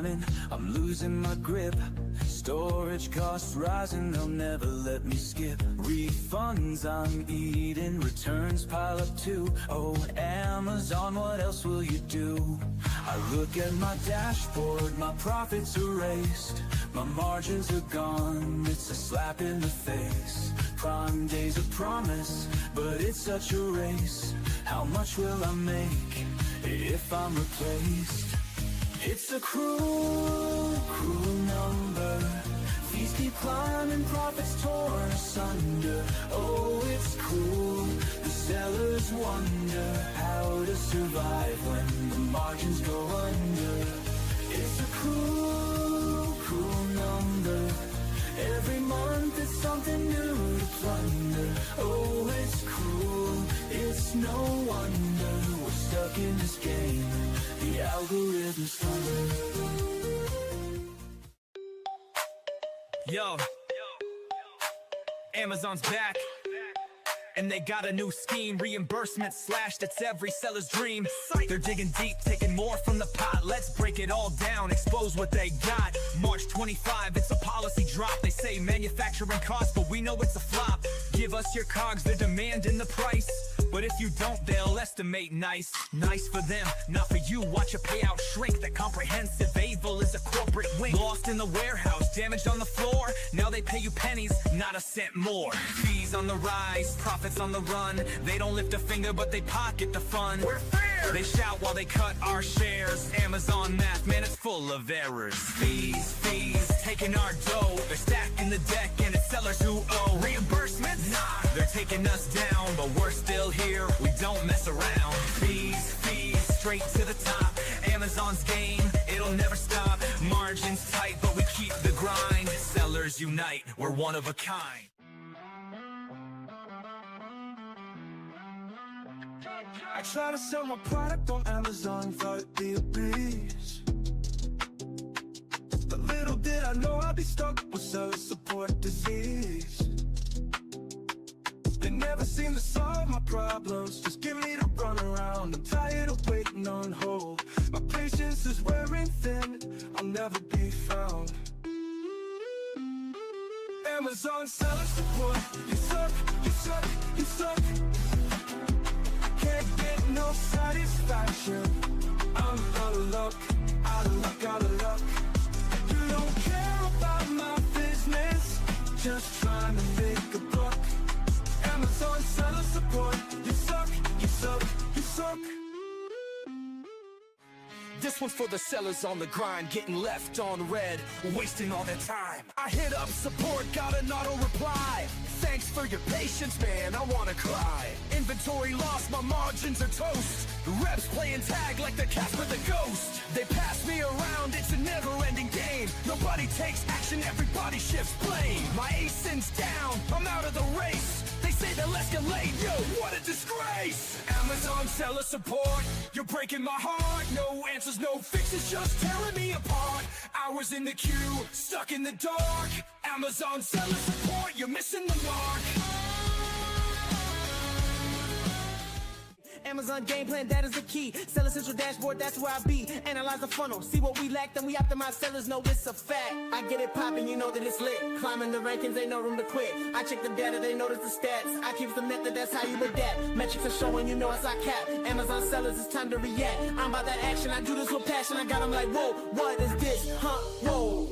declining, I'm losing my grip. Storage costs rising, they'll never let me skip. Refunds I'm eating, returns pile up too. Oh, Amazon, what else will you do? I look at my dashboard, my profits erased. My margins are gone, it's a slap in the face. Prime Day's a promise, but it's such a race. How much will I make if I'm replaced? It's a cruel, cruel number. Fees keep climbing, profits torn asunder. Oh, it's cruel, the sellers wonder how to survive when the margins go under. It's a cruel, cruel number. Every month it's something new to plunder. Oh, it's cruel, it's no wonder we're stuck in this game. The algorithm's thunder. Yo, Amazon's back, and they got a new scheme. Reimbursement slashed, it's every seller's dream. They're digging deep, taking more from the pot. Let's break it all down, expose what they got. March 25, it's a policy drop. They say manufacturing costs, but we know it's a flop. Give us your cogs, they're demanding the price. But if you don't, they'll estimate nice. Nice for them, not for you. Watch a payout shrink. That comprehensive evil is a corporate wing. Lost in the warehouse, damaged on the floor. Now they pay you pennies, not a cent more. Fees on the rise, profits on the run. They don't lift a finger, but they pocket the fun. We're fair! They shout while they cut our shares. Amazon math, man, it's full of errors. Fees, taking our dough. They're stacking the deck, and it's sellers who owe. Reimbursements? Nah, they're taking us down, but we're still here, we don't mess around. Fees, straight to the top. Amazon's game, it'll never stop. Margins tight, but we keep the grind. Sellers unite, we're one of a kind. I try to sell my product on Amazon, thought it'd be a breeze. But little did I know I'd be stuck with seller support disease. They never seem to solve my problems, just give me the run around. I'm tired of waiting on hold. My patience is wearing thin, I'll never be found. Amazon seller support, you suck, you suck, you suck. Can't get no satisfaction. I'm out of luck, out of luck, out of luck. You don't care about my business, just trying to make a buck. Amazon seller support, you suck, you suck, you suck. This one's for the sellers on the grind, getting left on red, wasting all their time. I hit up support, got an auto reply. Thanks for your patience, man, I wanna cry. Inventory lost, my margins are toast. Reps playing tag like the Casper the Ghost. They pass me around, it's a never-ending game. Nobody takes action, everybody shifts blame. My ASIN's down, I'm out of the race. They say they'll escalate, yo, what a disgrace. Amazon seller support, you're breaking my heart. No answers, no fixes, just tearing me apart. Hours in the queue, stuck in the dark. Amazon seller support, you're missing the mark. Amazon game plan, that is the key. Seller Central dashboard, that's where I be. Analyze the funnel, see what we lack, then we optimize. Sellers know it's a fact. I get it poppin', you know that it's lit. Climbing the rankings, ain't no room to quit. I check the data, they notice the stats. I keep the method, that's how you adapt. Metrics are showing, you know it's our cap. Amazon sellers, it's time to react. I'm about that action, I do this with passion. I got them like, whoa, what is this? Huh, whoa.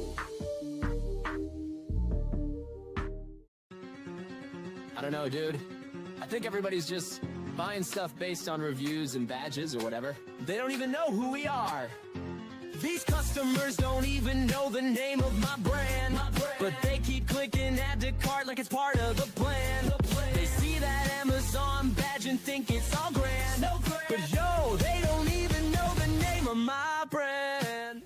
I don't know, dude. I think everybody's just buying stuff based on reviews and badges or whatever. They don't even know who we are. These customers don't even know the name of my brand. But they keep clicking add to cart like it's part of the plan. They see that Amazon badge and think it's all grand. But yo, they don't even know the name of my brand.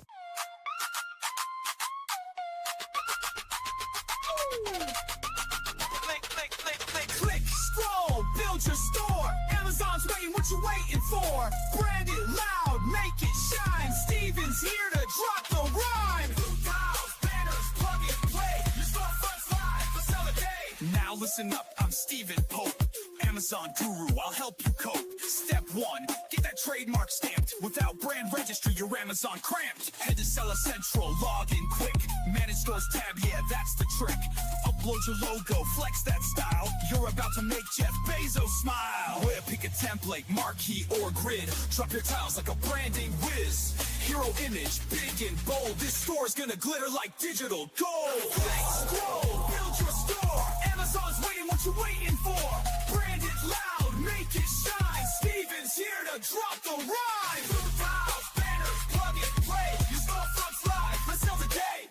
Click, scroll, build your store. Amazon's waiting, what you waiting for? Brand it loud, make it shine. Steven's here to drop the rhyme. Blue tiles, banners, plug and play. Your storefront's live for sell a day. Now listen up, I'm Steven Pope, Amazon guru, I'll help you cope. Step 1, get get that trademark stamped. Without brand registry, your Amazon cramped. Head to Seller Central, log in quick. Manage stores tab, yeah, that's the trick. Upload your logo, flex that style. You're about to make Jeff Bezos smile. Where pick a template, marquee or grid. Drop your tiles like a branding whiz. Hero image, big and bold. This store's gonna glitter like digital gold. Scroll, build your store. Amazon's waiting, what you waiting for? Brand it loud, make it shine. Steven's here to drop the rhyme. Blue tiles, banners, plug and play. Your storefront's live, let's sell today.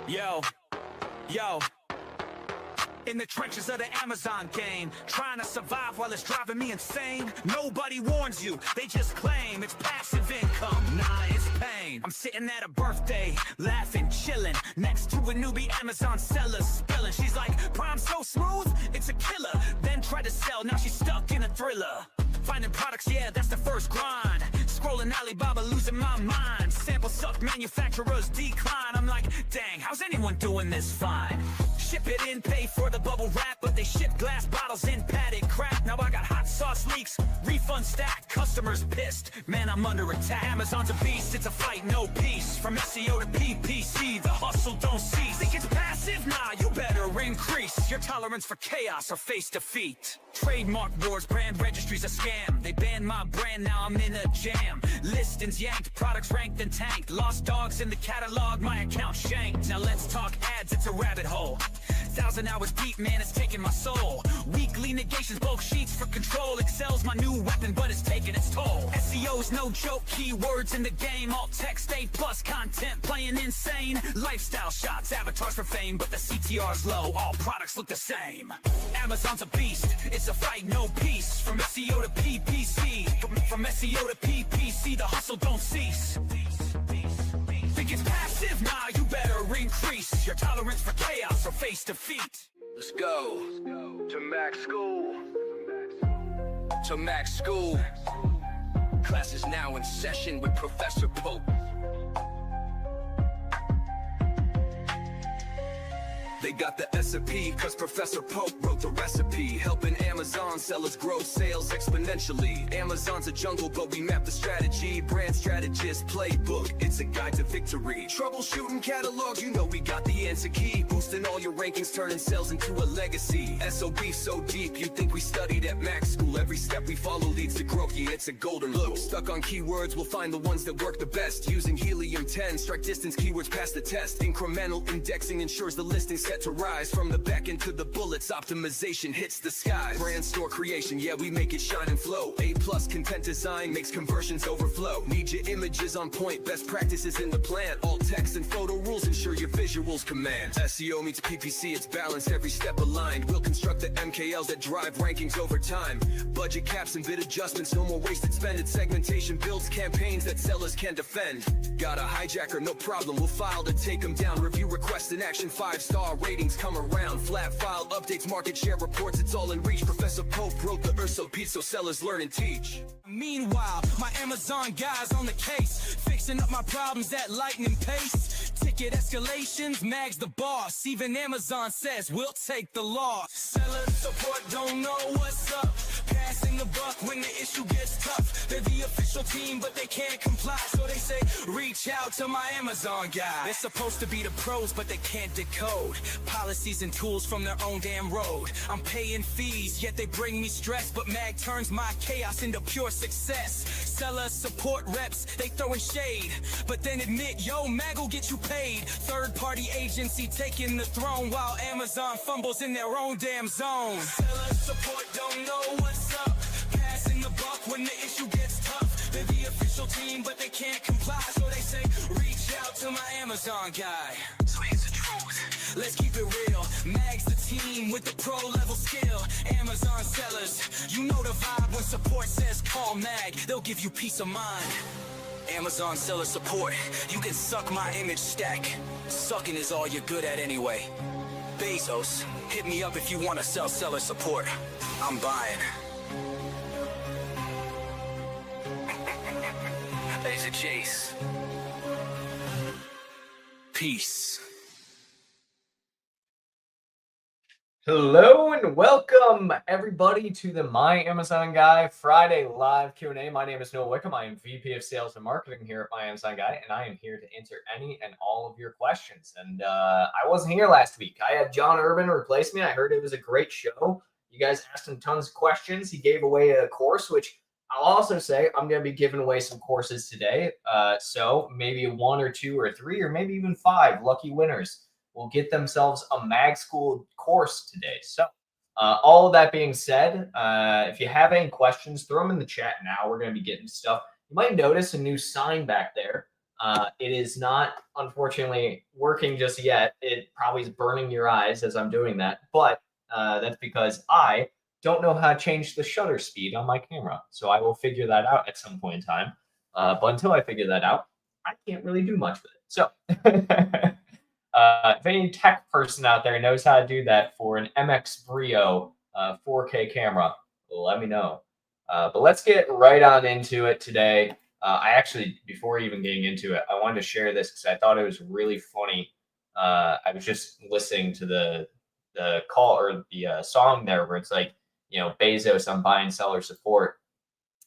Yo. In the trenches of the Amazon game, trying to survive while it's driving me insane. Nobody warns you, they just claim it's passive income. Nah, it's pain. I'm sitting at a birthday, laughing, chilling, next to a newbie Amazon seller spilling. She's like, Prime so smooth, it's a killer. Then tried to sell, now she's stuck in a thriller. Finding products, yeah, that's the first grind. Scrolling Alibaba, losing my mind. Sample suck, manufacturers decline. I'm like, dang, how's anyone doing this fine? Ship it in, pay for the bubble wrap, but they ship glass bottles in padded crap. Now I got hot sauce leaks, refund stacked, customers pissed. Man, I'm under attack. Amazon's a beast, it's a fight, no peace. From SEO to PPC, the hustle don't cease. Think it's passive? Nah, you better increase your tolerance for chaos or face defeat. Trademark wars, brand registry's a scam. They banned my brand, now I'm in a jam. Listings yanked, products ranked and tanked. Lost dogs in the catalog, my account shanked. Now let's talk ads, it's a rabbit hole. 1,000 hours deep, man, it's taking my soul. Weekly negations, bulk sheets for control. Excel's my new weapon, but it's taking its toll. SEO's no joke, keywords in the game. Alt text, A+ content, playing insane. Lifestyle shots, avatars for fame, but the CTR's low, all products look the same. Amazon's a beast, it's a fight, no peace. From SEO to PPC, from SEO to PPC, the hustle don't cease. Think it's passive? Nah, you better increase your tolerance for chaos or face defeat. Let's go to Mac School. To Mac School. Class is now in session with Professor Pope. They got the SOP, cause Professor Pope wrote the recipe. Helping Amazon sellers grow sales exponentially. Amazon's a jungle, but we map the strategy. Brand strategist playbook, it's a guide to victory. Troubleshooting catalogs, you know we got the answer key. Boosting all your rankings, turning sales into a legacy. SOB so deep, you think we studied at Mac School. Every step we follow leads to growth, yeah, it's a golden rule. Stuck on keywords, we'll find the ones that work the best. Using Helium-10, strike distance keywords past the test. Incremental indexing ensures the listing set to rise. From the back end to the bullets, optimization hits the skies. Brand store creation, yeah, we make it shine and flow. A+ content design makes conversions overflow. Need your images on point, best practices in the plan. Alt text and photo rules ensure your visuals command. SEO meets PPC, it's balanced, every step aligned. We'll construct the MKLs that drive rankings over time. Budget caps and bid adjustments, no more wasted spending. Segmentation builds campaigns that sellers can defend. Got a hijacker, no problem, we'll file to take them down. Review requests in action, 5-star ratings come around. Flat file updates, market share reports, it's all in reach. Professor Pope wrote the SOP so sellers learn and teach. Meanwhile, my Amazon guys on the case, fixing up my problems at lightning pace. Ticket escalations, Mag's the boss. Even Amazon says we'll take the loss. Seller support don't know what's up. Passing the buck when the issue gets tough. They're the official team, but they can't comply. So they say, reach out to my Amazon guy. They're supposed to be the pros, but they can't decode policies and tools from their own damn road. I'm paying fees, yet they bring me stress. But Mag turns my chaos into pure success. Seller support reps, they throwing shade, but then admit, yo, Mag will get you paid. Third-party agency taking the throne while Amazon fumbles in their own damn zone. Seller support don't know what's up. Passing the buck when the issue gets tough. They're the official team, but they can't comply. So they say, reach out to my Amazon guy. So here's the truth, let's keep it real. Mag's the team with the pro-level skill. Amazon sellers, you know the vibe when support says call Mag. They'll give you peace of mind. Amazon seller support, you can suck my image stack. Sucking is all you're good at anyway. Bezos, hit me up if you want to sell seller support. I'm buying. There's a chase. Peace. Hello and welcome everybody to the My Amazon Guy Friday live Q&A. My name is Noah Wickham. I am VP of Sales and Marketing here at My Amazon Guy, and I am here to answer any and all of your questions. And I wasn't here last week. I had John Urban replace me. I heard it was a great show. You guys asked him tons of questions. He gave away a course, which I'll also say I'm going to be giving away some courses today. So maybe 1 or 2 or 3 or maybe even 5 lucky winners will get themselves a Mag School course today. So all of that being said, if you have any questions, throw them in the chat now. We're going to be getting stuff. You might notice a new sign back there. It is not, unfortunately, working just yet. It probably is burning your eyes as I'm doing that. But that's because I don't know how to change the shutter speed on my camera. So I will figure that out at some point in time. But until I figure that out, I can't really do much with it. So if any tech person out there knows how to do that for an MX Brio 4K camera, let me know. But let's get right on into it today. I actually, before even getting into it, I wanted to share this because I thought it was really funny. I was just listening to the call or the song there where it's like, you know, Bezos on buy and seller support.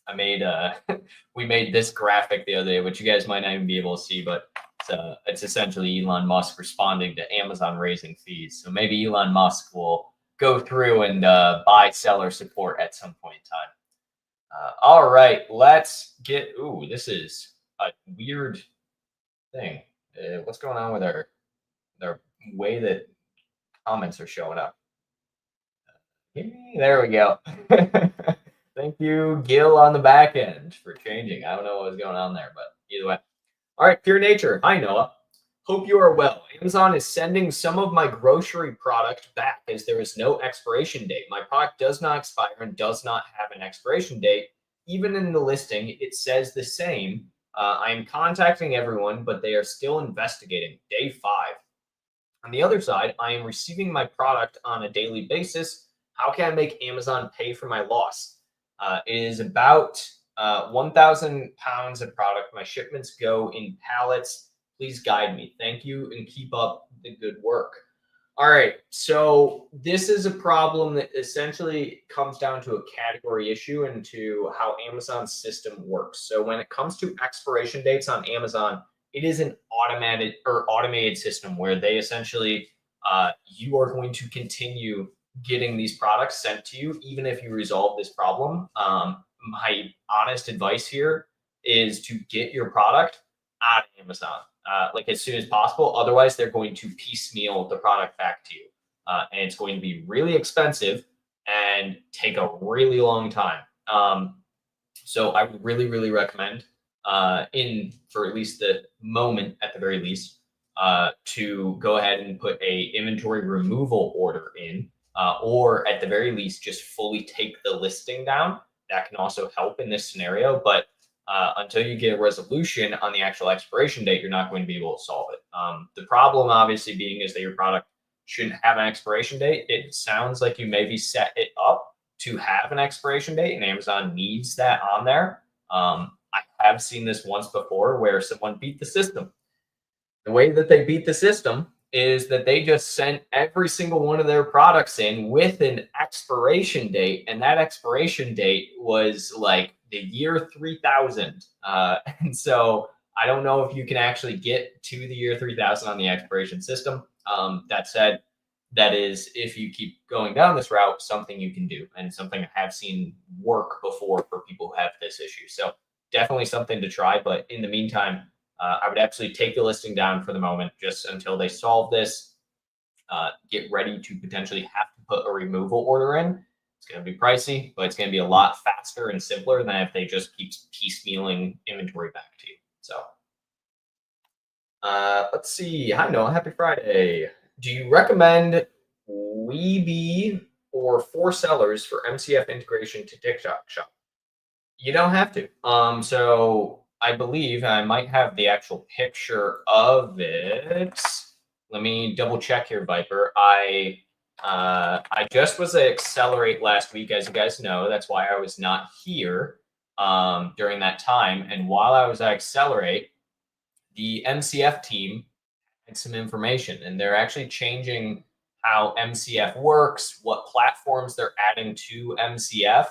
I made we made this graphic the other day, which you guys might not even be able to see, but it's essentially Elon Musk responding to Amazon raising fees. So maybe Elon Musk will go through and buy seller support at some point in time. All right, let's get. Ooh, this is a weird thing. What's going on with our way that comments are showing up? There we go. Thank you, Gil, on the back end for changing. I don't know what was going on there, but either way. All right, Pure Nature. Hi, Noah. Hope you are well. Amazon is sending some of my grocery product back as there is no expiration date. My product does not expire and does not have an expiration date. Even in the listing, it says the same. I am contacting everyone, but they are still investigating. Day 5. On the other side, I am receiving my product on a daily basis. How can I make Amazon pay for my loss? It is about 1,000 pounds of product. My shipments go in pallets. Please guide me. Thank you and keep up the good work. All right. So this is a problem that essentially comes down to a category issue and to how Amazon's system works. So when it comes to expiration dates on Amazon, it is an automated system where they essentially you are going to continue getting these products sent to you, even if you resolve this problem. My honest advice here is to get your product out of Amazon, like as soon as possible. Otherwise, they're going to piecemeal the product back to you. And it's going to be really expensive and take a really long time. So I would really, really recommend for at least the moment, at the very least, to go ahead and put a inventory removal order in. Or at the very least, just fully take the listing down. That can also help in this scenario. But until you get a resolution on the actual expiration date, you're not going to be able to solve it. The problem obviously being is that your product shouldn't have an expiration date. It sounds like you maybe set it up to have an expiration date and Amazon needs that on there. I have seen this once before where someone beat the system. The way that they beat the system is that they just sent every single one of their products in with an expiration date, and that expiration date was like the year 3000. And so I don't know if you can actually get to the year 3000 on the expiration system. That said, that is, if you keep going down this route, something you can do, and something I have seen work before for people who have this issue. So definitely something to try. But in the meantime, I would actually take the listing down for the moment, just until they solve this. Get ready to potentially have to put a removal order in. It's going to be pricey, but it's going to be a lot faster and simpler than if they just keep piecemealing inventory back to you. So let's see. Hi, Noah. Happy Friday. Do you recommend Weebly or 4Sellers for MCF integration to TikTok Shop? You don't have to. So I believe I might have the actual picture of it. Let me double check here, Viper. I just was at Accelerate last week, as you guys know. That's why I was not here during that time. And while I was at Accelerate, the MCF team had some information, and they're actually changing how MCF works, what platforms they're adding to MCF.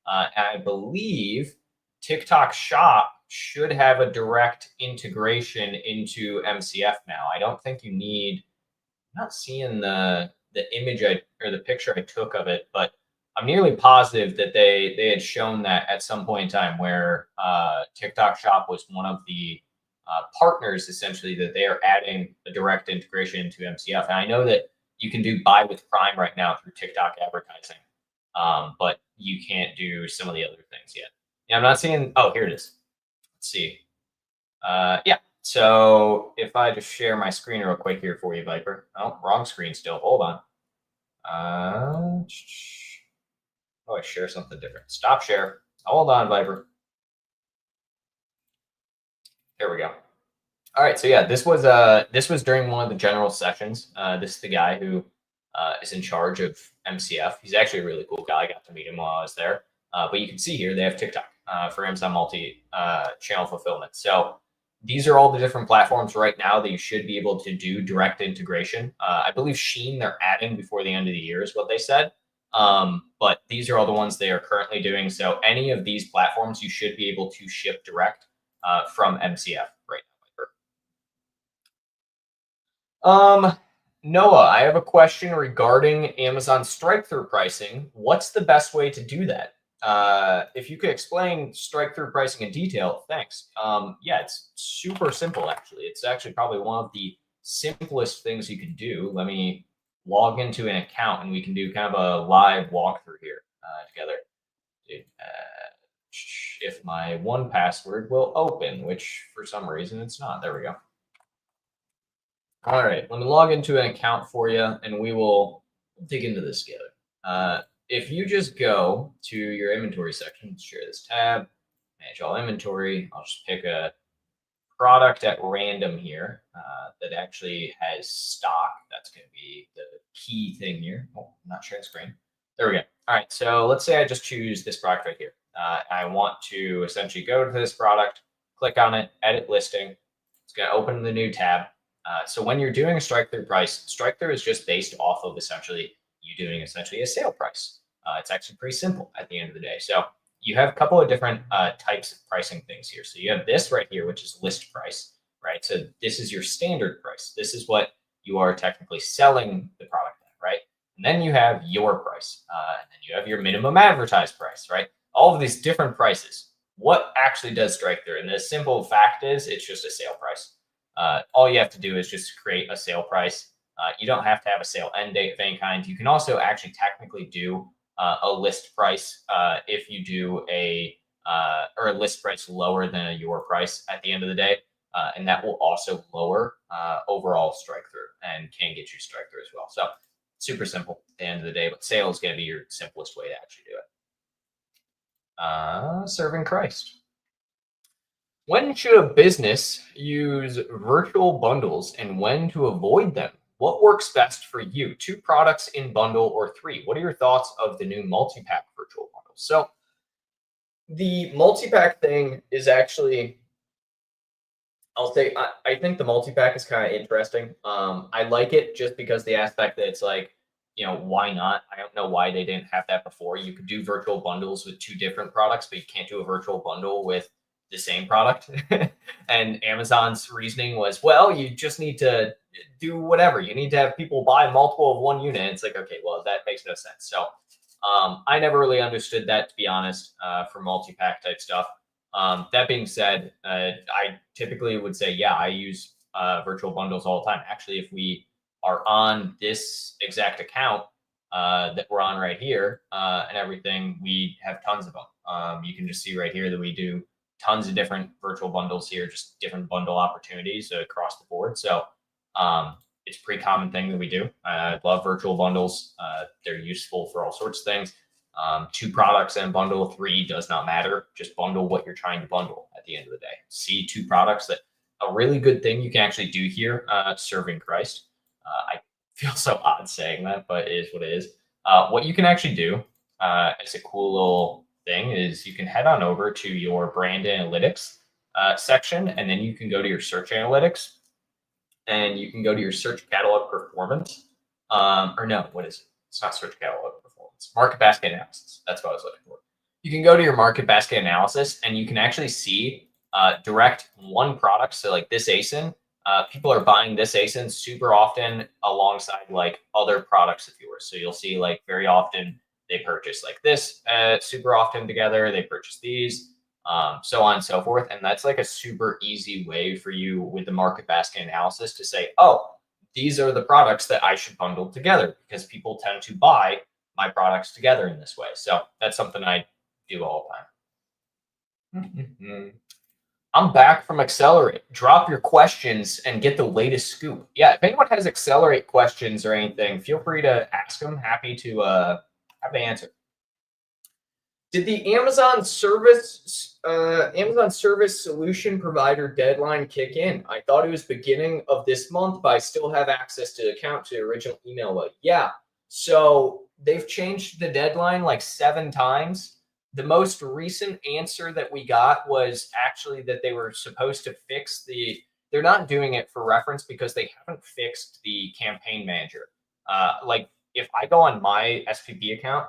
And I believe TikTok Shop should have a direct integration into MCF now. I don't think you need, I'm not seeing the image or the picture I took of it, but I'm nearly positive that they had shown that at some point in time where TikTok Shop was one of the partners essentially that they are adding a direct integration into MCF. And I know that you can do buy with Prime right now through TikTok advertising, but you can't do some of the other things yet. Yeah, I'm not seeing. Oh, here it is. Let's see. Yeah. So if I just share my screen real quick here for you, Viper. Oh, wrong screen still. Hold on. Oh, I share something different. Stop share. Hold on, Viper. There we go. All right. So yeah, this was during one of the general sessions. This is the guy who is in charge of MCF. He's actually a really cool guy. I got to meet him while I was there. But you can see here they have TikTok for Amazon multi-channel fulfillment. So these are all the different platforms right now that you should be able to do direct integration. I believe Shein they're adding before the end of the year is what they said. But these are all the ones they are currently doing. So any of these platforms you should be able to ship direct from MCF right now. Noah, I have a question regarding Amazon strike-through pricing. What's the best way to do that? If you could explain strike-through pricing in detail, thanks. Yeah, it's super simple, actually. It's actually probably one of the simplest things you can do. Let me log into an account and we can do kind of a live walkthrough here together. If my one password will open, which for some reason it's not. There we go. All right, let me log into an account for you and we will dig into this together. If you just go to your inventory section, share this tab, manage all inventory. I'll just pick a product at random here that actually has stock. That's going to be the key thing here. Oh, I'm not sharing screen. There we go. All right, so let's say I just choose this product right here. I want to essentially go to this product, click on it, edit listing. It's going to open the new tab. So when you're doing a strike-through price, strike-through is just based off of essentially you doing essentially a sale price. It's actually pretty simple at the end of the day. So you have a couple of different types of pricing things here. So you have this right here, which is list price, right? So this is your standard price. This is what you are technically selling the product at, right? And then you have your price. And then you have your minimum advertised price, right? All of these different prices. What actually does strike-through? And the simple fact is it's just a sale price. All you have to do is just create a sale price. You don't have to have a sale end date of any kind. You can also actually technically do a list price if you do or a list price lower than a your price at the end of the day. And that will also lower overall strike-through and can get you strike-through as well. So super simple at the end of the day, but sale is going to be your simplest way to actually do it. Serving Christ. When should a business use virtual bundles and when to avoid them? What works best for you? 2 products in bundle or 3? What are your thoughts of the new multi-pack virtual bundles? So the multi-pack thing is actually, I'll say, I think the multi-pack is kind of interesting. I like it just because the aspect that it's like, you know, why not? I don't know why they didn't have that before. You could do virtual bundles with 2 different products, but you can't do a virtual bundle with the same product. And Amazon's reasoning was, well, you just need to do whatever. You need to have people buy multiple of one unit. It's like, okay, well, that makes no sense. So I never really understood that, to be honest, for multi-pack type stuff. That being said, I typically would say, yeah, I use virtual bundles all the time. Actually, if we are on this exact account that we're on right here and everything, we have tons of them. You can just see right here that we do tons of different virtual bundles here, just different bundle opportunities across the board. So it's a pretty common thing that we do. I love virtual bundles. They're useful for all sorts of things. 2 products and bundle, 3 does not matter. Just bundle what you're trying to bundle at the end of the day. See 2 products. That a really good thing you can actually do here, serving Christ. I feel so odd saying that, but it is what it is. What you can actually do as a cool little thing is you can head on over to your brand analytics section, and then you can go to your search analytics and you can go to your search catalog performance. Or no, what is it? It's not search catalog performance. Market basket analysis. That's what I was looking for. You can go to your market basket analysis and you can actually see direct one product. So like this ASIN, people are buying this ASIN super often alongside like other products of yours. So you'll see like very often they purchase like this super often together. They purchase these, so on and so forth. And that's like a super easy way for you with the market basket analysis to say, oh, these are the products that I should bundle together because people tend to buy my products together in this way. So that's something I do all the time. I'm back from Accelerate. Drop your questions and get the latest scoop. Yeah, if anyone has Accelerate questions or anything, feel free to ask them. Happy to answer. Did the Amazon service solution provider deadline kick in? I thought it was beginning of this month, but I still have access to the account to the original email. But yeah, so they've changed the deadline like 7 times. The most recent answer that we got was actually that they were supposed to fix they're not doing it for reference because they haven't fixed the campaign manager. Like if I go on my SPP account,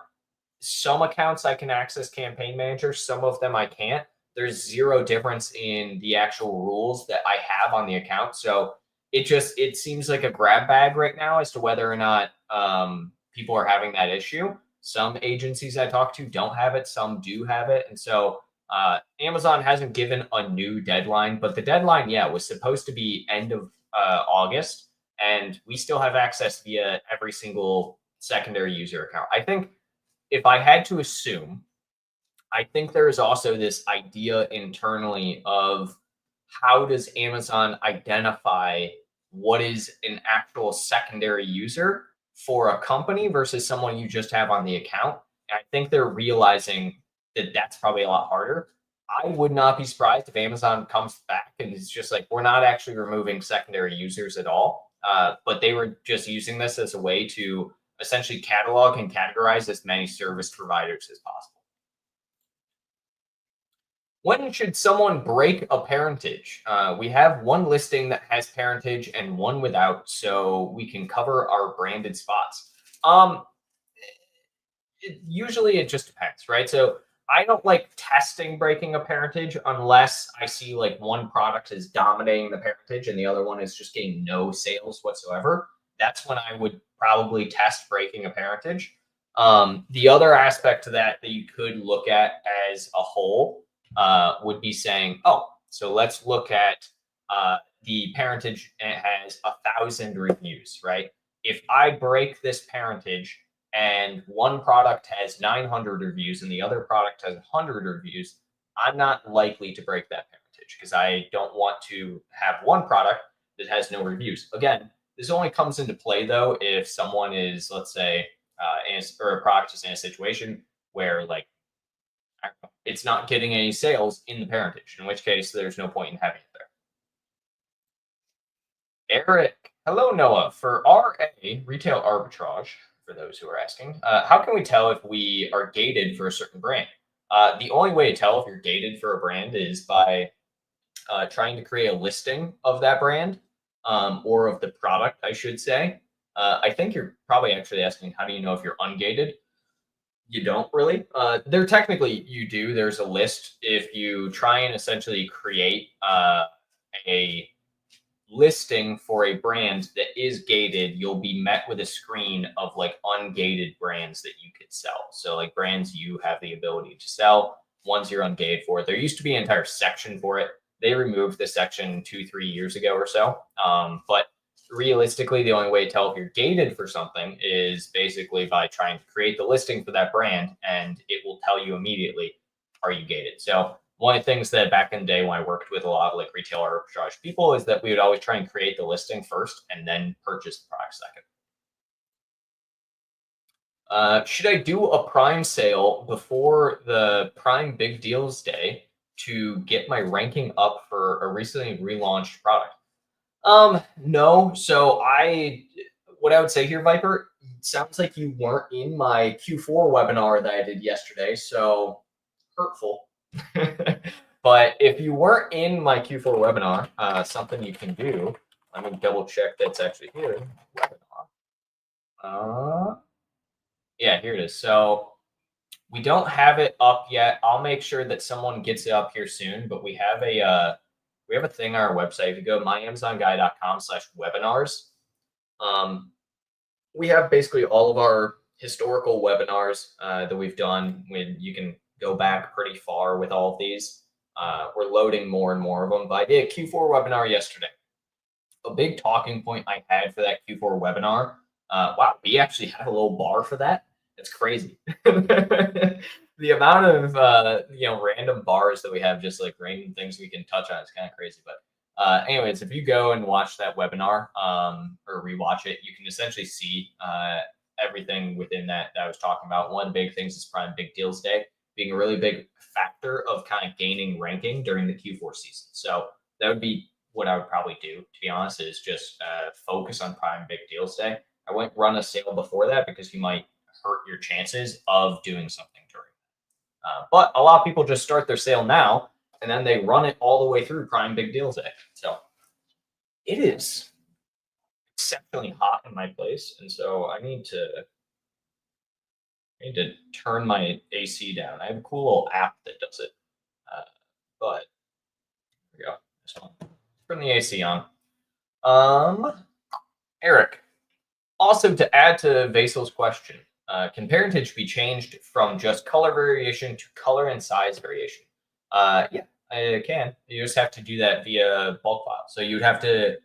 some accounts I can access campaign manager, some of them I can't. There's zero difference in the actual rules that I have on the account. So it seems like a grab bag right now as to whether or not people are having that issue. Some agencies I talk to don't have it, some do have it. And so Amazon hasn't given a new deadline, but the deadline, yeah, was supposed to be end of August. And we still have access via every single secondary user account. I think if I had to assume, I think there is also this idea internally of how does Amazon identify what is an actual secondary user for a company versus someone you just have on the account. And I think they're realizing that that's probably a lot harder. I would not be surprised if Amazon comes back and it's just like, we're not actually removing secondary users at all. But they were just using this as a way to essentially catalog and categorize as many service providers as possible. When should someone break a parentage? We have one listing that has parentage and one without, so we can cover our branded spots. Usually it just depends, right? So I don't like testing breaking a parentage unless I see like one product is dominating the parentage and the other one is just getting no sales whatsoever. That's when I would probably test breaking a parentage. The other aspect to that you could look at as a whole would be saying, oh, so let's look at the parentage and it has 1,000 reviews, right? If I break this parentage and one product has 900 reviews and the other product has 100 reviews, I'm not likely to break that parentage because I don't want to have one product that has no reviews. Again, this only comes into play though if someone is, let's say, or a product is in a situation where like it's not getting any sales in the parentage, in which case there's no point in having it there. Eric, hello Noah. For RA, retail arbitrage, for those who are asking, how can we tell if we are gated for a certain brand? The only way to tell if you're gated for a brand is by trying to create a listing of that brand. Or of the product, I should say. I think you're probably actually asking, how do you know if you're ungated? You don't really. There technically you do. There's a list. If you try and essentially create a listing for a brand that is gated, you'll be met with a screen of like ungated brands that you could sell. So like brands you have the ability to sell, ones you're ungated for. There used to be an entire section for it. They removed the section 2-3 years ago or so. But realistically, the only way to tell if you're gated for something is basically by trying to create the listing for that brand, and it will tell you immediately, are you gated? So one of the things that back in the day when I worked with a lot of like retail arbitrage people is that we would always try and create the listing first and then purchase the product second. Should I do a Prime sale before the Prime Big Deals Day to get my ranking up for a recently relaunched product? No. So what I would say here, Viper, it sounds like you weren't in my Q4 webinar that I did yesterday. So hurtful. But if you weren't in my Q4 webinar, something you can do, let me double check that's actually here. Webinar. Yeah, here it is. So we don't have it up yet. I'll make sure that someone gets it up here soon, but we have a thing on our website. If you go to myamazonguy.com/webinars, we have basically all of our historical webinars that we've done. When you can go back pretty far with all of these. We're loading more and more of them. But I did a Q4 webinar yesterday. A big talking point I had for that Q4 webinar. Wow, we actually had a little bar for that. It's crazy. The amount of random bars that we have, just like random things we can touch on, is kind of crazy. But anyways, if you go and watch that webinar or rewatch it, you can essentially see everything within that I was talking about. One of the big things is Prime Big Deals Day being a really big factor of kind of gaining ranking during the Q4 season. So that would be what I would probably do, to be honest, is just focus on Prime Big Deals Day. I wouldn't run a sale before that because you might hurt your chances of doing something during. But a lot of people just start their sale now and then they run it all the way through Prime Big Deals Day. So it is exceptionally hot in my place, and so I need to turn my AC down. I have a cool little app that does it, but here we go. This one. Turn the AC on. Eric. Also, to add to Vasil's question, can parentage be changed from just color variation to color and size variation? Yeah, it can. You just have to do that via bulk file. So you would have to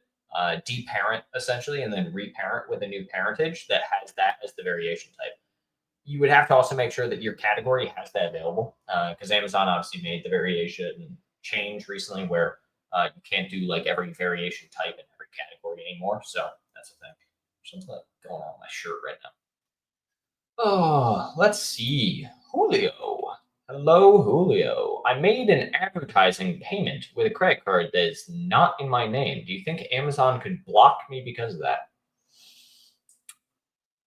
deparent essentially and then reparent with a new parentage that has that as the variation type. You would have to also make sure that your category has that available because Amazon obviously made the variation change recently where you can't do like every variation type in every category anymore. So that's the thing. Something going on with my shirt right now. Oh, let's see. Julio. Hello, Julio. I made an advertising payment with a credit card that is not in my name. Do you think Amazon could block me because of that?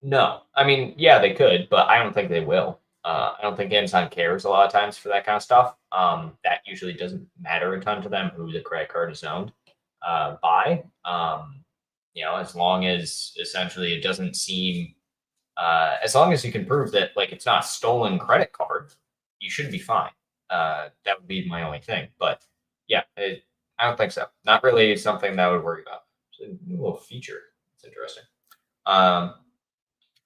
No. I mean, yeah, they could, but I don't think they will. I don't think Amazon cares a lot of times for that kind of stuff. That usually doesn't matter a ton to them who the credit card is owned by. As long as essentially it doesn't seem, as long as you can prove that like it's not a stolen credit card, you should be fine. That would be my only thing. But yeah, I don't think so. Not really something that I would worry about. It's a new little feature. It's interesting. Let's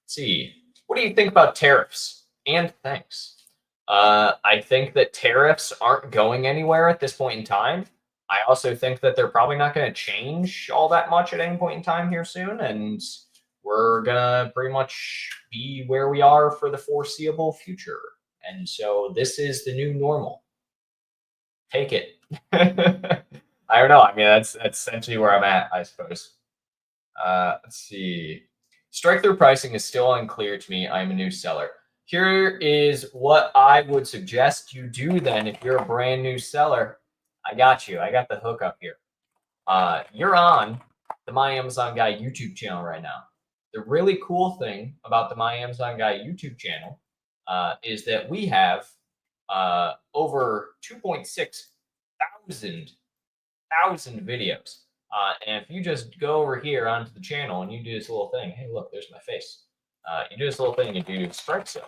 see. What do you think about tariffs? And thanks. I think that tariffs aren't going anywhere at this point in time. I also think that they're probably not going to change all that much at any point in time here soon. And we're going to pretty much be where we are for the foreseeable future. And so this is the new normal. Take it. I don't know. I mean, that's essentially where I'm at, I suppose. Let's see. Strike-through pricing is still unclear to me. I'm a new seller. Here is what I would suggest you do then if you're a brand new seller. I got you. I got the hook up here. You're on the My Amazon Guy YouTube channel right now. The really cool thing about the My Amazon Guy YouTube channel is that we have over 2.6 thousand videos. And if you just go over here onto the channel and you do this little thing, hey, look, there's my face. You do this little thing and you do strike zone.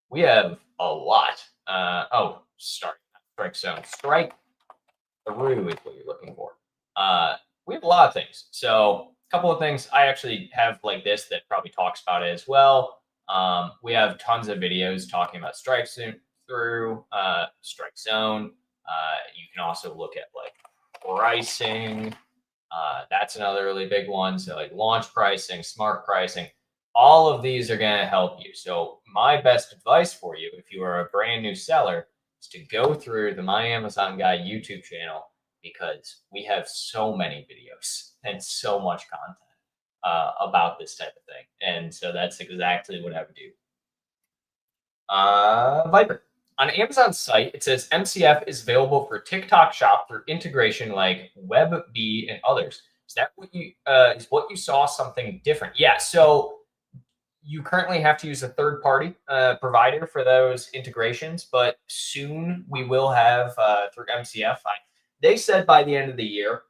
We have a lot. Strike zone. Strike through is what you're looking for. We have a lot of things. So a couple of things I actually have like this that probably talks about it as well. We have tons of videos talking about strike through, strike zone. You can also look at like pricing. That's another really big one. So like launch pricing, smart pricing, all of these are going to help you. So my best advice for you, if you are a brand new seller, is to go through the My Amazon Guy YouTube channel because we have so many videos and so much content about this type of thing. And so that's exactly what I would do. Viper. On Amazon's site, it says MCF is available for TikTok Shop through integration like WebB and others. Is that what you saw something different? Yeah. So you currently have to use a third-party provider for those integrations, but soon we will have through MCF. They said by the end of the year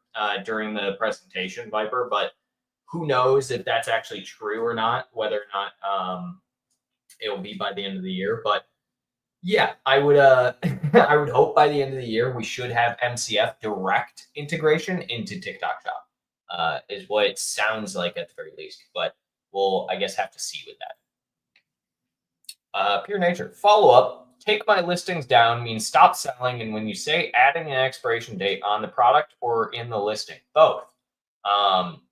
during the presentation, Viper, but Who knows if that's actually true or not, whether or not it will be by the end of the year. But yeah, I would I would hope by the end of the year we should have MCF direct integration into TikTok Shop. Is what it sounds like at the very least. But we'll, I guess, have to see with that. Pure Nature follow up. Take my listings down means stop selling, and when you say adding an expiration date on the product or in the listing, both.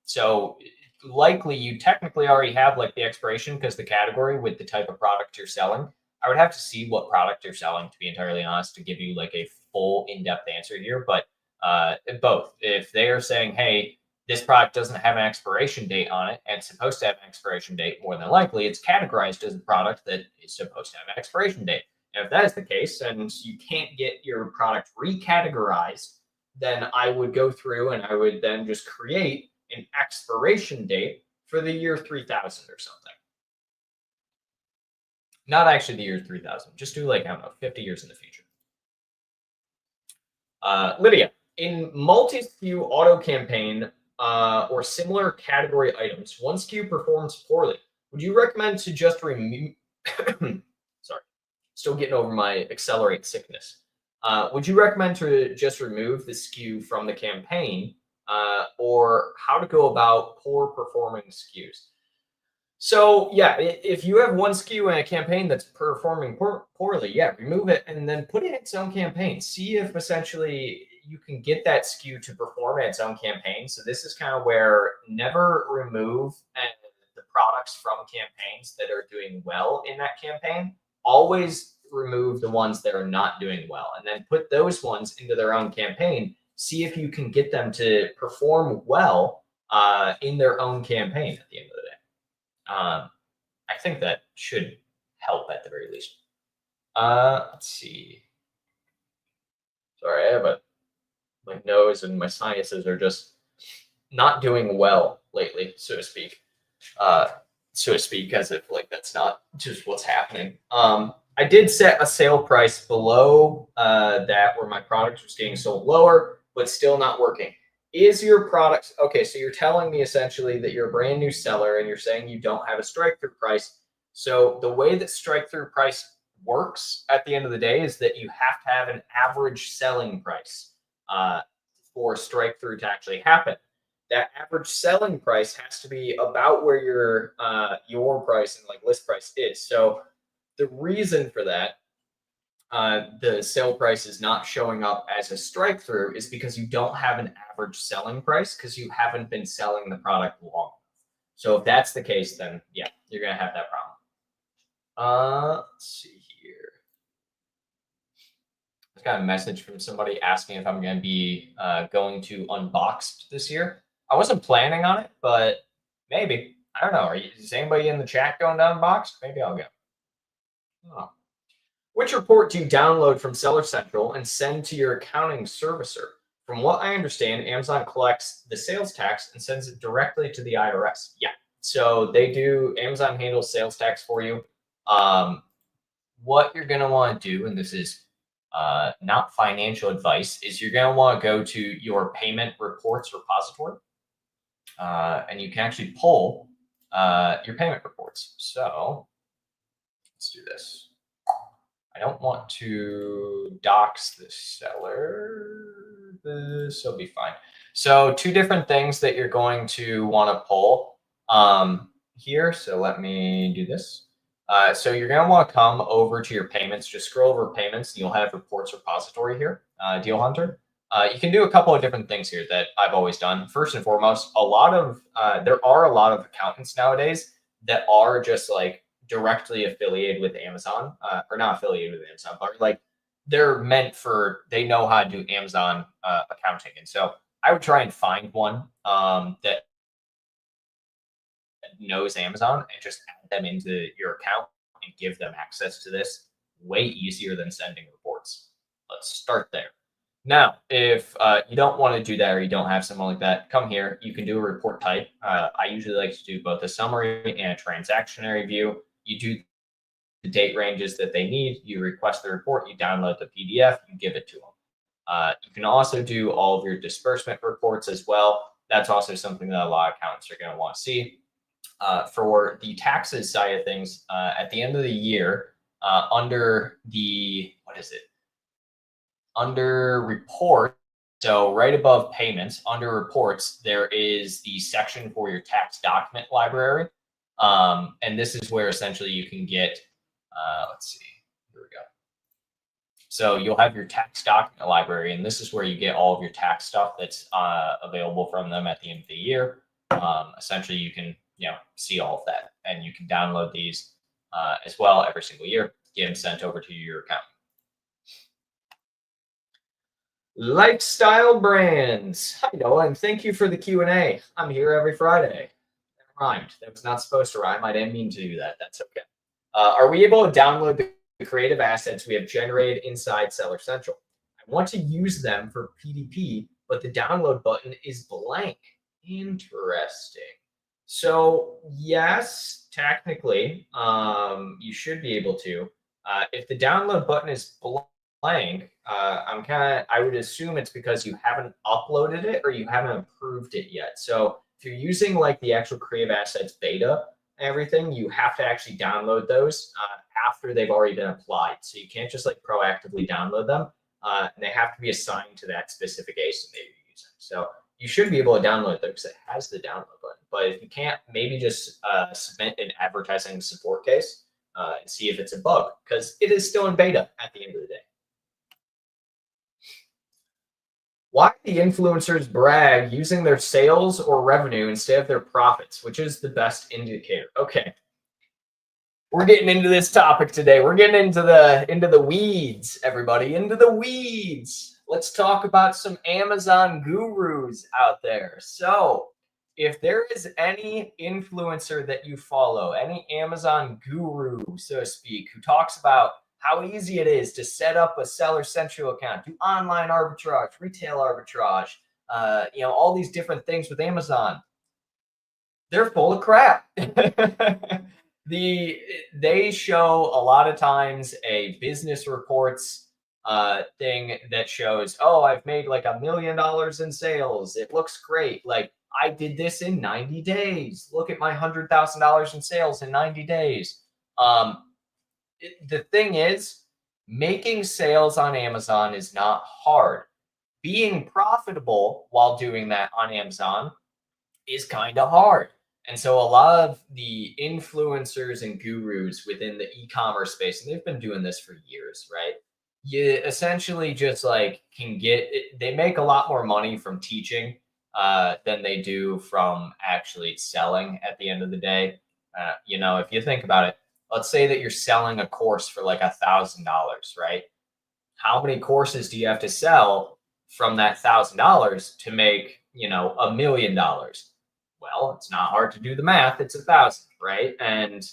So likely you technically already have like the expiration because the category with the type of product you're selling. I would have to see what product you're selling, to be entirely honest, to give you like a full in-depth answer here. But both. If they are saying, hey, this product doesn't have an expiration date on it and it's supposed to have an expiration date, more than likely it's categorized as a product that is supposed to have an expiration date. And if that is the case, and you can't get your product recategorized, then I would go through and I would then just create an expiration date for the year 3000 or something. Not actually the year 3000. Just do like, I don't know, 50 years in the future. Lydia, in multi-SKU auto campaign or similar category items, one SKU performs poorly. Would you recommend to just remove... Sorry, still getting over my accelerate sickness. Would you recommend to just remove the SKU from the campaign or how to go about poor performing SKUs? So yeah, if you have one SKU in a campaign that's performing poorly, yeah, remove it and then put it in its own campaign. See if essentially you can get that SKU to perform in its own campaign. So this is kind of where never remove the products from campaigns that are doing well in that campaign. Always remove the ones that are not doing well and then put those ones into their own campaign. See if you can get them to perform well in their own campaign at the end of the day. I think that should help at the very least. Let's see. Sorry, I have my nose and my sinuses are just not doing well lately, so to speak. As if like that's not just what's happening. I did set a sale price below that where my product was getting sold lower, but still not working. Is your product, okay, so you're telling me essentially that you're a brand new seller and you're saying you don't have a strike-through price. So the way that strike-through price works at the end of the day is that you have to have an average selling price for strike-through to actually happen. That average selling price has to be about where your price and like list price is. So the reason for that, the sale price is not showing up as a strike through is because you don't have an average selling price because you haven't been selling the product long enough. So if that's the case, then yeah, you're going to have that problem. Let's see here. I got a message from somebody asking if I'm going to be going to Unboxed this year. I wasn't planning on it, but maybe. I don't know. Is anybody in the chat going to Unboxed? Maybe I'll go. Oh. Which report do you download from Seller Central and send to your accounting servicer? From what I understand, Amazon collects the sales tax and sends it directly to the IRS. Yeah, so they do. Amazon handles sales tax for you. What you're going to want to do, and this is not financial advice, is you're going to want to go to your payment reports repository, and you can actually pull your payment reports. So let's do this. I don't want to dox the seller. This will be fine. So two different things that you're going to want to pull here. So let me do this. So you're going to want to come over to your payments. Just scroll over payments. And you'll have reports repository here, Deal Hunter. You can do a couple of different things here that I've always done. First and foremost, there are a lot of accountants nowadays that are just like directly affiliated with Amazon, or not affiliated with Amazon, but like they're meant for, they know how to do Amazon accounting. And so I would try and find one that knows Amazon and just add them into your account and give them access to this. Way easier than sending reports. Let's start there. Now, if you don't want to do that or you don't have someone like that, come here. You can do a report type. I usually like to do both a summary and a transactionary view. You do the date ranges that they need. You request the report. You download the PDF. You give it to them. You can also do all of your disbursement reports as well. that's also something that a lot of accountants are going to want to see. For the taxes side of things, at the end of the year, under the, what is it? Under report, so right above payments, under reports, there is the section for your tax document library. And this is where essentially you can get, let's see, here we go. So you'll have your tax document library, and this is where you get all of your tax stuff that's available from them at the end of the year. Essentially, you can see all of that, and you can download these as well every single year, get them sent over to your account. Lifestyle brands. Hi, Noah, and thank you for the Q&A. I'm here every Friday. That rhymed. That was not supposed to rhyme. I didn't mean to do that. That's okay. Are we able to download the creative assets we have generated inside Seller Central? I want to use them for PDP, but the download button is blank. Interesting. So yes, technically, you should be able to. If the download button is blank, I would assume it's because you haven't uploaded it or you haven't approved it yet. So if you're using like the actual creative assets beta and everything, you have to actually download those after they've already been applied. So you can't just like proactively download them. And they have to be assigned to that specific ASIN that you're using. So you should be able to download them because it has the download button. But if you can't, maybe just submit an advertising support case and see if it's a bug, because it is still in beta at the end of the day. Why do the influencers brag using their sales or revenue instead of their profits, which is the best indicator? Okay. We're getting into this topic today. We're getting into the weeds, everybody, into the weeds. Let's talk about some Amazon gurus out there. So if there is any influencer that you follow, any Amazon guru, so to speak, who talks about how easy it is to set up a Seller Central account, do online arbitrage, retail arbitrage, all these different things with Amazon, they're full of crap. They show a lot of times a business reports thing that shows, oh, I've made like $1 million in sales. It looks great. Like I did this in 90 days. Look at my $100,000 in sales in 90 days. The thing is, making sales on Amazon is not hard. Being profitable while doing that on Amazon is kind of hard. And so a lot of the influencers and gurus within the e-commerce space, and they've been doing this for years, right? You essentially just like they make a lot more money from teaching than they do from actually selling at the end of the day. If you think about it, let's say that you're selling a course for like $1,000, right? How many courses do you have to sell from that $1,000 to make, $1 million? Well, it's not hard to do the math. It's 1,000, right? And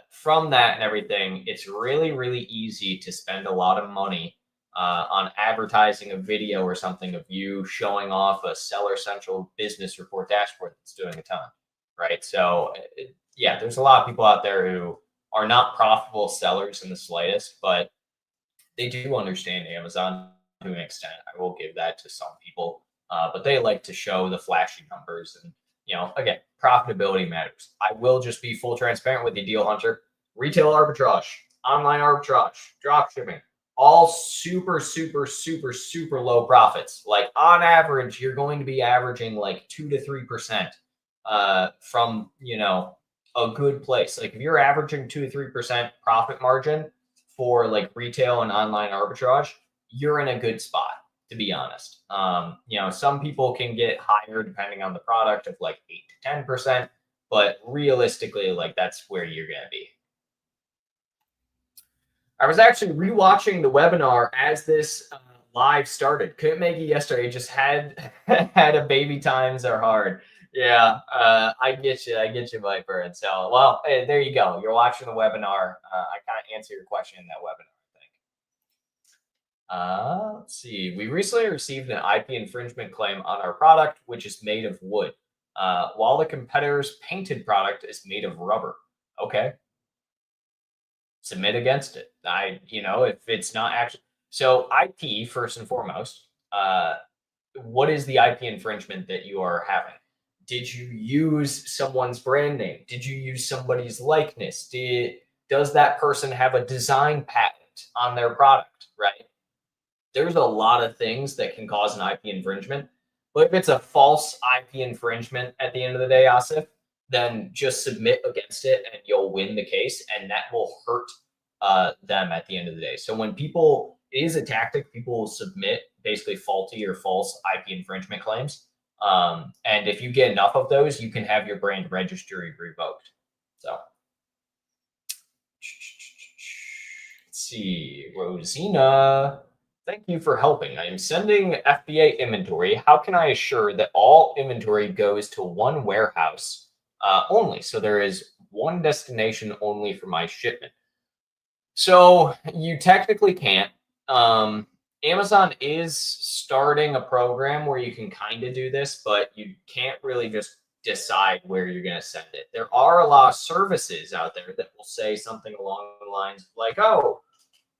from that and everything, it's really, really easy to spend a lot of money on advertising a video or something of you showing off a Seller Central business report dashboard that's doing a ton, right? So yeah, there's a lot of people out there who are not profitable sellers in the slightest, but they do understand Amazon to an extent. I will give that to some people, but they like to show the flashy numbers. And, again, profitability matters. I will just be full transparent with you, Deal Hunter. Retail arbitrage, online arbitrage, drop shipping, all super, super, super, super low profits. Like on average, you're going to be averaging like 2 to 3% from, a good place. Like if you're averaging 2 to 3% profit margin for like retail and online arbitrage, you're in a good spot, to be honest. Some people can get higher depending on the product of like 8 to 10%, but realistically, like that's where you're going to be. I was actually rewatching the webinar as this live started. Couldn't make it yesterday. Just had a baby. Times are hard. Yeah, I get you, Viper. And so, well, hey, there you go. You're watching the webinar. I kind of answer your question in that webinar, I think. Let's see. We recently received an IP infringement claim on our product, which is made of wood, while the competitor's painted product is made of rubber. Okay. Submit against it. If it's not actually. So IP, first and foremost, what is the IP infringement that you are having? Did you use someone's brand name? Did you use somebody's likeness? Does that person have a design patent on their product, right? There's a lot of things that can cause an IP infringement. But if it's a false IP infringement at the end of the day, Asif, then just submit against it and you'll win the case, and that will hurt them at the end of the day. So when people, it is a tactic, people will submit basically faulty or false IP infringement claims. And if you get enough of those, you can have your brand registry revoked. So let's see, Rosina. Thank you for helping. I am sending FBA inventory. How can I assure that all inventory goes to one warehouse only? So there is one destination only for my shipment. So you technically can't. Amazon is starting a program where you can kind of do this, but you can't really just decide where you're going to send it. There are a lot of services out there that will say something along the lines like, oh,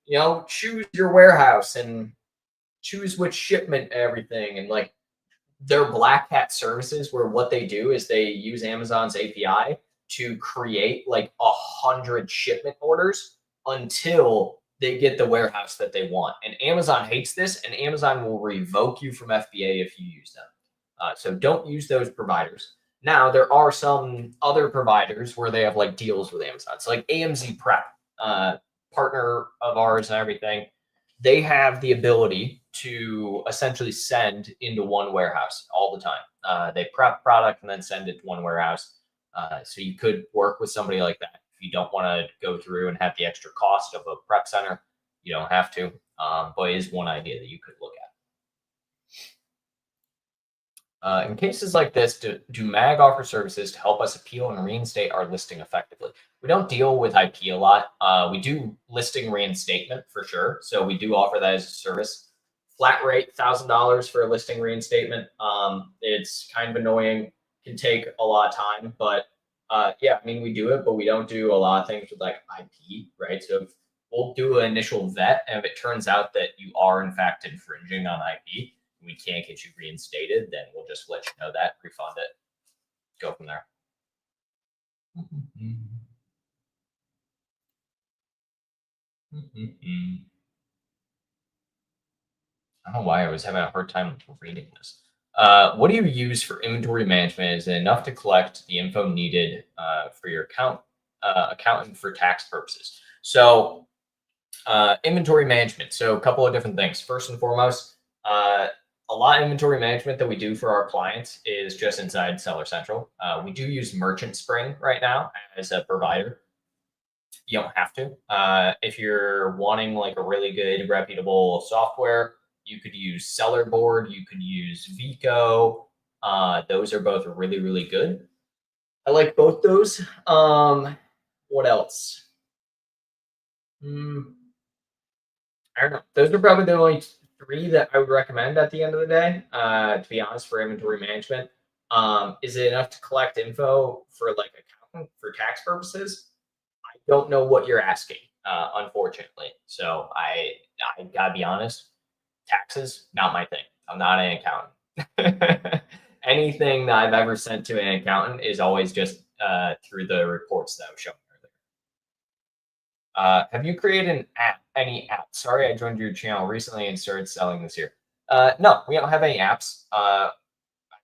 you know, choose your warehouse and choose which shipment, everything. And like, they're black hat services where what they do is they use Amazon's API to create like 100 shipment orders until they get the warehouse that they want. And Amazon hates this, and Amazon will revoke you from FBA if you use them. So don't use those providers. Now, there are some other providers where they have like deals with Amazon. So like AMZ Prep, partner of ours and everything, they have the ability to essentially send into one warehouse all the time. They prep product and then send it to one warehouse. So you could work with somebody like that. If you don't want to go through and have the extra cost of a prep center, you don't have to. But it is one idea that you could look at. In cases like this, do MAG offer services to help us appeal and reinstate our listing effectively? We don't deal with IP a lot. We do listing reinstatement for sure. So we do offer that as a service. Flat rate, $1,000 for a listing reinstatement. It's kind of annoying, can take a lot of time, but yeah, I mean, we do it, but we don't do a lot of things with like IP, right? So if we'll do an initial vet, and if it turns out that you are in fact infringing on IP, we can't get you reinstated, then we'll just let you know that, refund it, go from there. I don't know why I was having a hard time reading this. What do you use for inventory management? Is it enough to collect the info needed for your accountant for tax purposes? So inventory management. So a couple of different things. First and foremost, a lot of inventory management that we do for our clients is just inside Seller Central. We do use Merchant Spring right now as a provider. You don't have to. If you're wanting like a really good, reputable software, you could use Seller Board. You could use Vico. Those are both really, really good. I like both those. What else? I don't know. Those are probably the only 3 that I would recommend at the end of the day, to be honest, for inventory management. Is it enough to collect info for like accountant for tax purposes? I don't know what you're asking, unfortunately. So I gotta be honest, taxes, not my thing. I'm not an accountant. Anything that I've ever sent to an accountant is always just through the reports that I've shown earlier. Have you created any app? Sorry, I joined your channel recently and started selling this year. No, we don't have any apps. I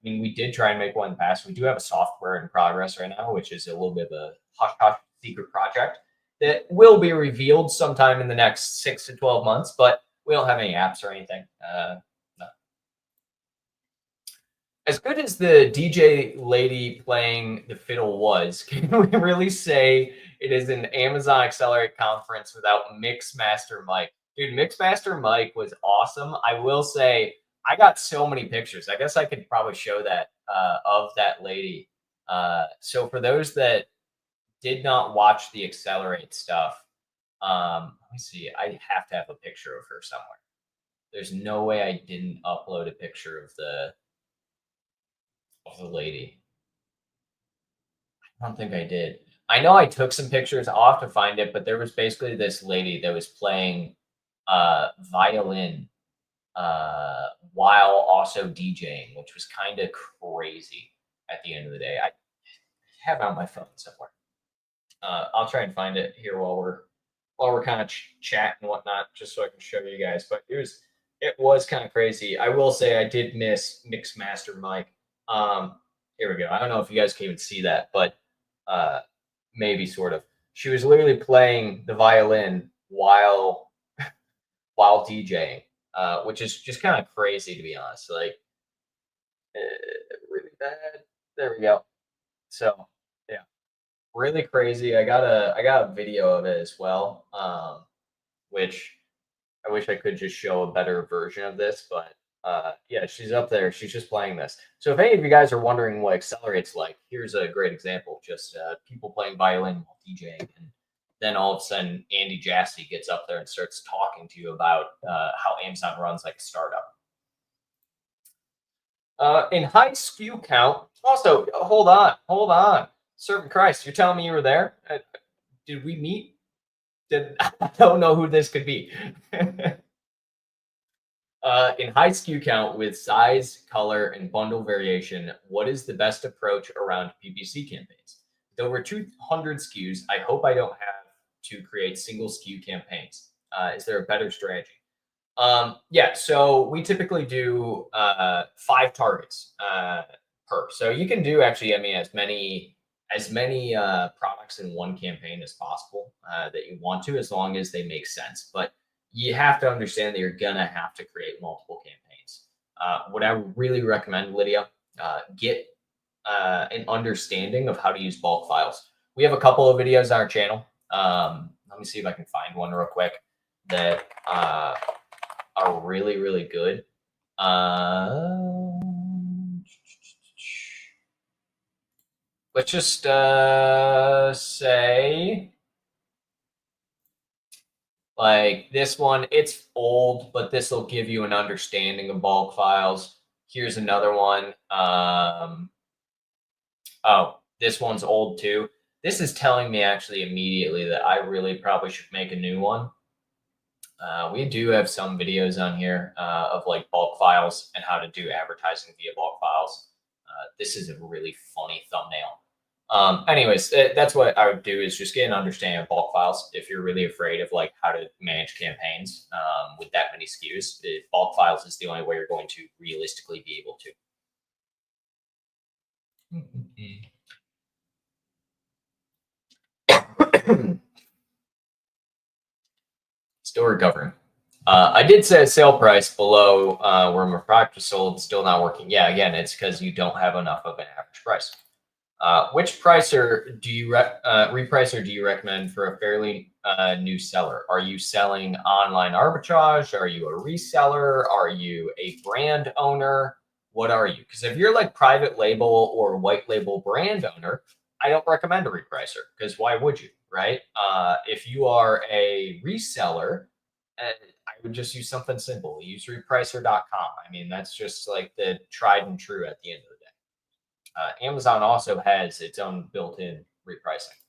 mean, we did try and make one in the past. We do have a software in progress right now, which is a little bit of a hush-hush secret project that will be revealed sometime in the next 6 to 12 months, but we don't have any apps or anything. No. As good as the DJ lady playing the fiddle was, can we really say it is an Amazon Accelerate conference without Mixmaster Mike? Dude, Mixmaster Mike was awesome. I will say I got so many pictures. I guess I could probably show that of that lady. So for those that did not watch the Accelerate stuff, let me see. I have to have a picture of her somewhere. There's no way I didn't upload a picture of the lady. I don't think I did. I know I took some pictures. I'll have to find it, but there was basically this lady that was playing violin while also DJing, which was kind of crazy at the end of the day. I have it on my phone somewhere. I'll try and find it here while we're kind of chatting and whatnot, just so I can show you guys. But it was kind of crazy. I will say I did miss Mixmaster Mike. Here we go. I don't know if you guys can even see that, but maybe sort of. She was literally playing the violin while DJing, which is just kind of crazy, to be honest. Like, really bad. There we go. So yeah, really crazy. I got a video of it as well, which I wish I could just show a better version of this, but yeah, she's up there. She's just playing this. So if any of you guys are wondering what Accelerate's like, here's a great example. Just people playing violin while DJing, and then all of a sudden Andy Jassy gets up there and starts talking to you about how Amazon runs like a startup. In high SKU count, also, hold on. Servant Christ, you're telling me you were there? Did we meet? I don't know who this could be. In high SKU count with size, color, and bundle variation, what is the best approach around PPC campaigns? With over 200 SKUs, I hope I don't have to create single SKU campaigns. Is there a better strategy? Yeah, so we typically do 5 targets per. So you can do actually, I mean, as many products in one campaign as possible that you want to, as long as they make sense. But you have to understand that you're gonna have to create multiple campaigns. What I would really recommend, Lydia, get an understanding of how to use bulk files. We have a couple of videos on our channel. Let me see if I can find one real quick that are really, really good. Let's just say, like this one, it's old, but this will give you an understanding of bulk files. Here's another one. Oh, this one's old too. This is telling me actually immediately that I really probably should make a new one. We do have some videos on here of like bulk files and how to do advertising via bulk files. This is a really funny thumbnail. Anyways, that's what I would do, is just get an understanding of bulk files. If you're really afraid of like how to manage campaigns with that many SKUs, bulk files is the only way you're going to realistically be able to. Still recovering. I did say a sale price below where my product was sold, still not working. Yeah, again, it's because you don't have enough of an average price. Which pricer do you repricer do you recommend for a fairly new seller? Are you selling online arbitrage? Are you a reseller? Are you a brand owner? What are you? Because if you're like private label or white label brand owner, I don't recommend a repricer, because why would you, right? If you are a reseller, I would just use something simple. Use repricer.com. I mean, that's just like the tried and true at the end of the day. Amazon also has its own built-in repricing.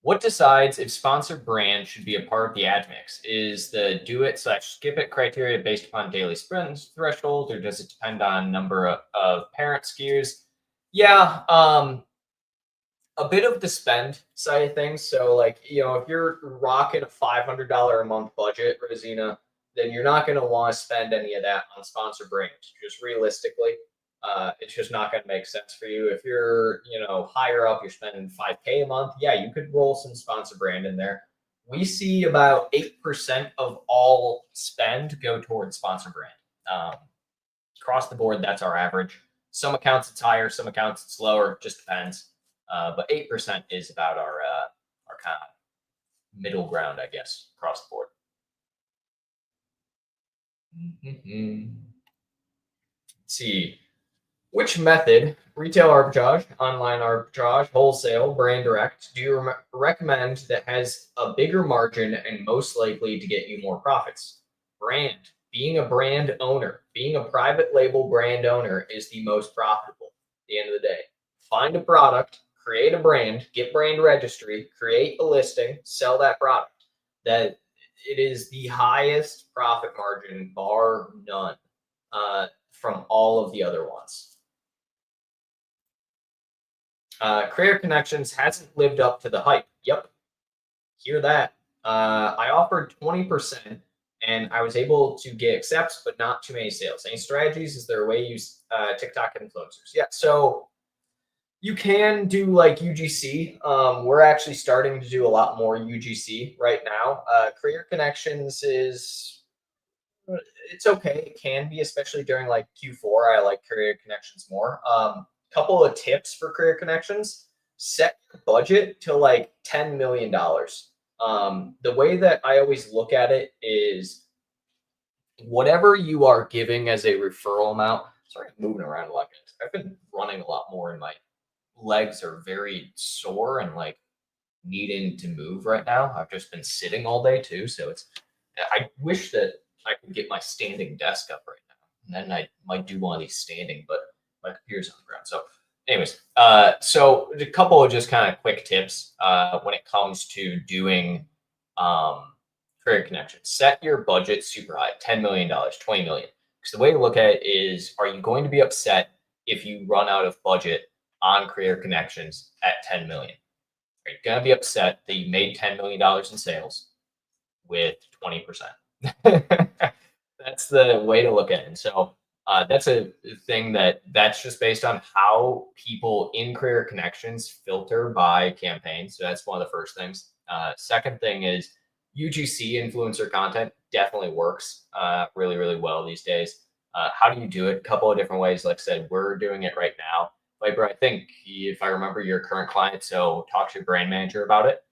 What decides if sponsored brand should be a part of the ad mix? Is the do it / skip it criteria based upon daily spend threshold, or does it depend on number of parent SKUs? Yeah, a bit of the spend side of things. So like, you know, if you're rocking a $500 a month budget, Rosina, then you're not going to want to spend any of that on sponsored brands. Just realistically, it's just not going to make sense for you. If you're, you know, higher up, you're spending $5K a month. Yeah, you could roll some sponsored brand in there. We see about 8% of all spend go towards sponsored brand. Across the board, that's our average. Some accounts it's higher, some accounts it's lower. Just depends. But 8% is about our kind of middle ground, I guess, across the board. Let's see. Which method, retail arbitrage, online arbitrage, wholesale, brand direct, do you recommend that has a bigger margin and most likely to get you more profits? Brand. Being a brand owner, being a private label brand owner is the most profitable at the end of the day. Find a product, create a brand, get brand registry, create a listing, sell that product. That it is the highest profit margin, bar none, from all of the other ones. Creator Connections hasn't lived up to the hype. Yep, hear that. I offered 20%, and I was able to get accepts, but not too many sales. Any strategies? Is there a way you use TikTok influencers? Yeah, so you can do like UGC. We're actually starting to do a lot more UGC right now. Creator Connections it's okay. It can be, especially during like Q4. I like Creator Connections more. Couple of tips for Creator Connections: set your budget to like $10 million. The way that I always look at it is whatever you are giving as a referral amount. Sorry, I'm moving around a lot, guys. I've been running a lot more, and my legs are very sore and like needing to move right now. I've just been sitting all day too, so I wish that I could get my standing desk up right now, and then I might do one of these standing, but my computer's on the ground. So anyways, so a couple of just kind of quick tips when it comes to doing Creator Connections. Set your budget super high, $10 million, $20 million. Because the way to look at it is, are you going to be upset if you run out of budget on Creator Connections at 10 million? Are you going to be upset that you made $10 million in sales with 20%? That's the way to look at it. And so that's a thing that's just based on how people in Creator Connections filter by campaign. So that's one of the first things. Second thing is UGC influencer content definitely works really, really well these days. How do you do it? A couple of different ways. Like I said, we're doing it right now. Viper, I think if I remember your current client, so talk to your brand manager about it,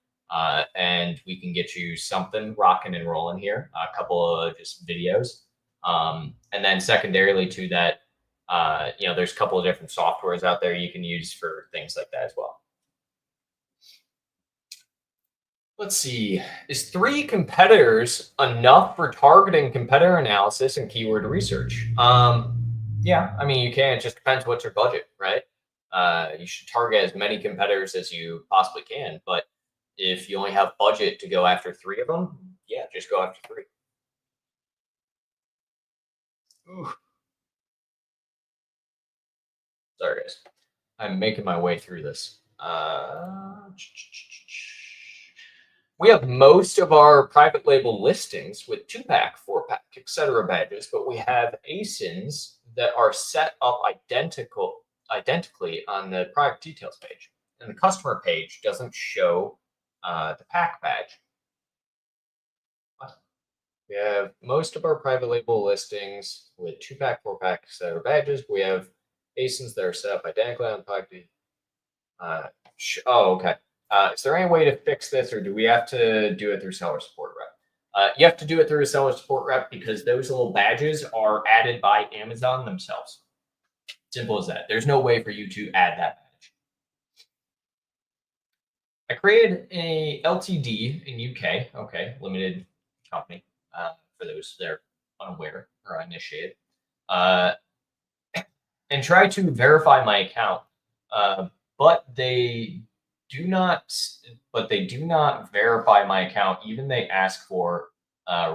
and we can get you something rocking and rolling here. A couple of just videos, and then secondarily to that, there's a couple of different softwares out there you can use for things like that as well. Let's see. Is 3 competitors enough for targeting competitor analysis and keyword research? Yeah, I mean, you can. It just depends what's your budget, right? You should target as many competitors as you possibly can. But if you only have budget to go after 3 of them, yeah, just go after 3. Ooh. Sorry, guys. I'm making my way through this. We have most of our private label listings with 2-pack, 4-pack, etc. badges, but we have ASINs that are set up identically on the product details page, and the customer page doesn't show the pack badge. We have most of our private label listings with 2-pack, 4-pack, etc. badges. We have ASINs that are set up identically on the product. Okay. Is there any way to fix this, or do we have to do it through seller support rep? You have to do it through a seller support rep because those little badges are added by Amazon themselves. Simple as that. There's no way for you to add that badge. I created a LTD in UK, okay, limited company, for those that are unaware or uninitiated, and try to verify my account, but they do not verify my account. Even they ask for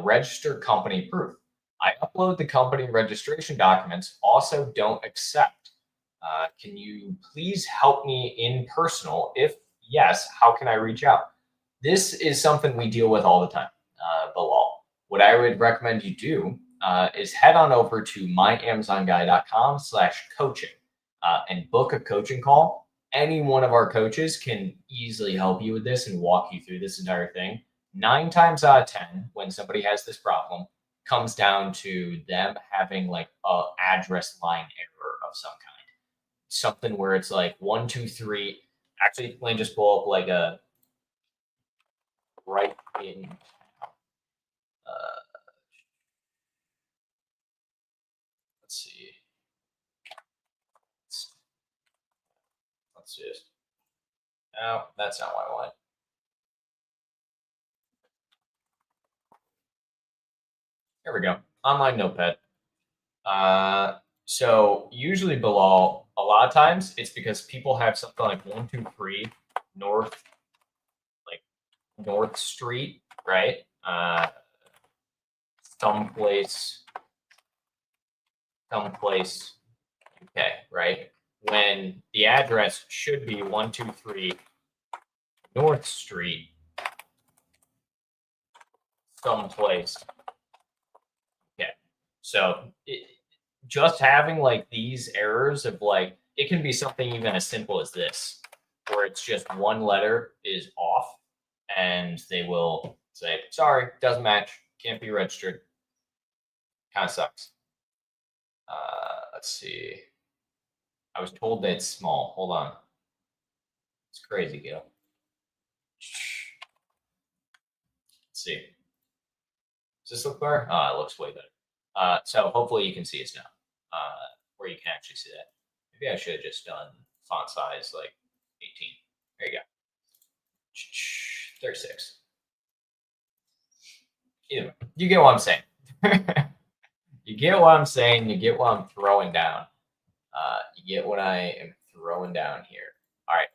registered company proof. I upload the company registration documents, also don't accept. Can you please help me in personal? If yes, how can I reach out? This is something we deal with all the time, Bilal. What I would recommend you do is head on over to myamazonguy.com/coaching and book a coaching call. Any one of our coaches can easily help you with this and walk you through this entire thing. 9 times out of 10, when somebody has this problem, comes down to them having like a address line error of some kind. Something where it's like 1, 2, 3. Actually, let me just pull up like a right in. Let's see. Let's just. No, that's not what I want. Here we go. Online notepad. So usually Bilal, a lot of times it's because people have something like 1, 2, 3 North Street, right? someplace UK, right? When the address should be 123 North Street, someplace. Okay, so just having like these errors of like, it can be something even as simple as this, where it's just one letter is off and they will say, sorry, doesn't match, can't be registered. Kind of sucks. Let's see. I was told that it's small. Hold on. It's crazy, Gil. Let's see. Does this look better? It looks way better. So hopefully you can see us now, where you can actually see that. Maybe I should have just done font size like 18. There you go. 36. Either way, you get what I'm saying. You get what I'm saying. You get what I'm throwing down. You get what I am throwing down here. All right.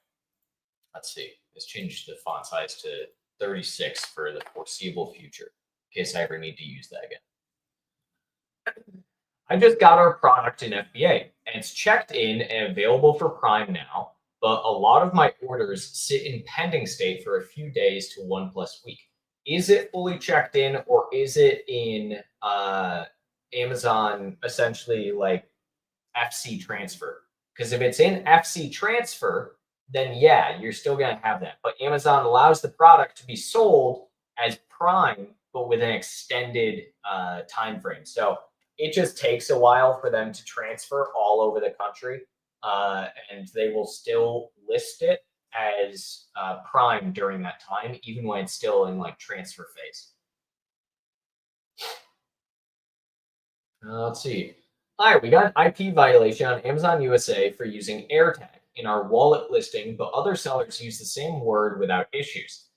Let's see. Let's change the font size to 36 for the foreseeable future, in case I ever need to use that again. I just got our product in FBA, and it's checked in and available for Prime now, but a lot of my orders sit in pending state for a few days to 1+ week. Is it fully checked in, or is it in Amazon essentially like FC transfer? Because if it's in FC transfer, then yeah, you're still going to have that. But Amazon allows the product to be sold as Prime, but with an extended time frame. So it just takes a while for them to transfer all over the country, and they will still list it as Prime during that time, even when it's still in like transfer phase. Let's see. All right, we got an IP violation on Amazon USA for using AirTag in our wallet listing, but other sellers use the same word without issues.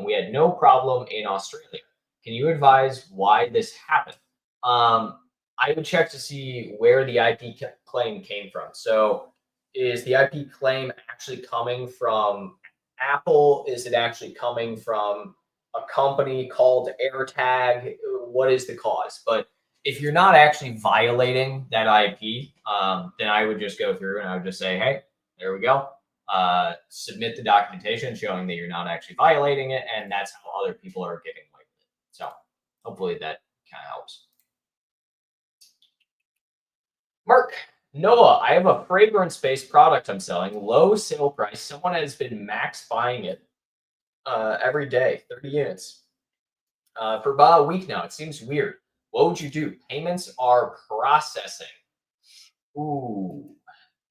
We had no problem in Australia. Can you advise why this happened? I would check to see where the IP claim came from. So is the IP claim actually coming from Apple? Is it actually coming from a company called AirTag? What is the cause? But if you're not actually violating that IP, then I would just go through and I would just say, hey, there we go. Submit the documentation showing that you're not actually violating it, and that's how other people are getting away with it. So hopefully that kind of helps. Mark, Noah, I have a fragrance-based product I'm selling, low sale price. Someone has been max buying it every day, 30 units for about a week now. It seems weird. What would you do? Payments are processing. Ooh.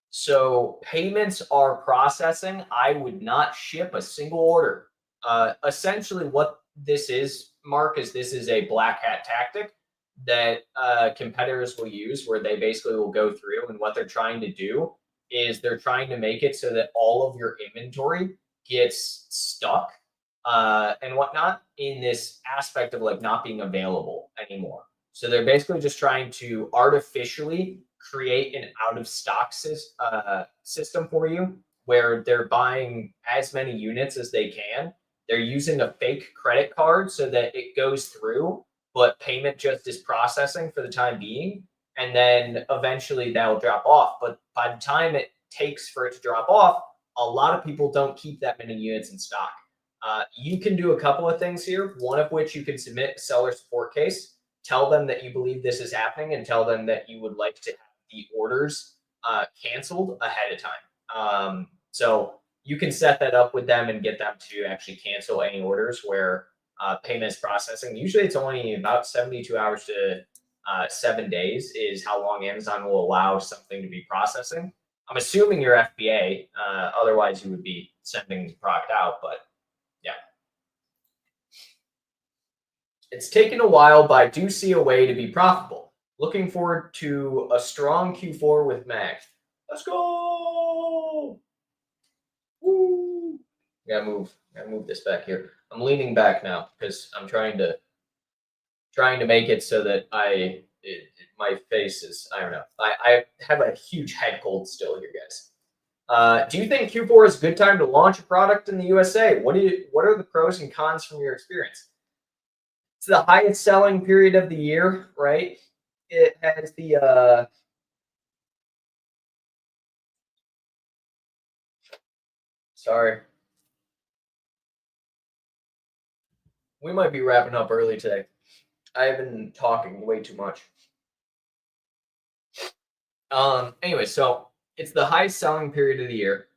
So payments are processing. I would not ship a single order. Essentially what this is, Mark, is this is a black hat tactic that competitors will use, where they basically will go through, and what they're trying to do is they're trying to make it so that all of your inventory gets stuck and whatnot in this aspect of like not being available anymore. So they're basically just trying to artificially create an out of stock system for you, where they're buying as many units as they can. They're using a fake credit card so that it goes through, but payment just is processing for the time being. And then eventually that'll drop off. But by the time it takes for it to drop off, a lot of people don't keep that many units in stock. You can do a couple of things here, one of which you can submit a seller support case. Tell them that you believe this is happening, and tell them that you would like to have the orders canceled ahead of time. So you can set that up with them and get them to actually cancel any orders where payment is processing. Usually it's only about 72 hours to 7 days is how long Amazon will allow something to be processing. I'm assuming you're FBA, otherwise you would be sending the product out, but yeah. It's taken a while, but I do see a way to be profitable. Looking forward to a strong Q4 with Mag. Let's go! Woo! Gotta move this back here. I'm leaning back now because I'm trying to make it so that my face is, I don't know. I have a huge head cold still here, guys. Do you think Q4 is a good time to launch a product in the USA? What are the pros and cons from your experience? It's the highest selling period of the year, right? It has the sorry. We might be wrapping up early today. I've been talking way too much. Anyway, so it's the highest selling period of the year.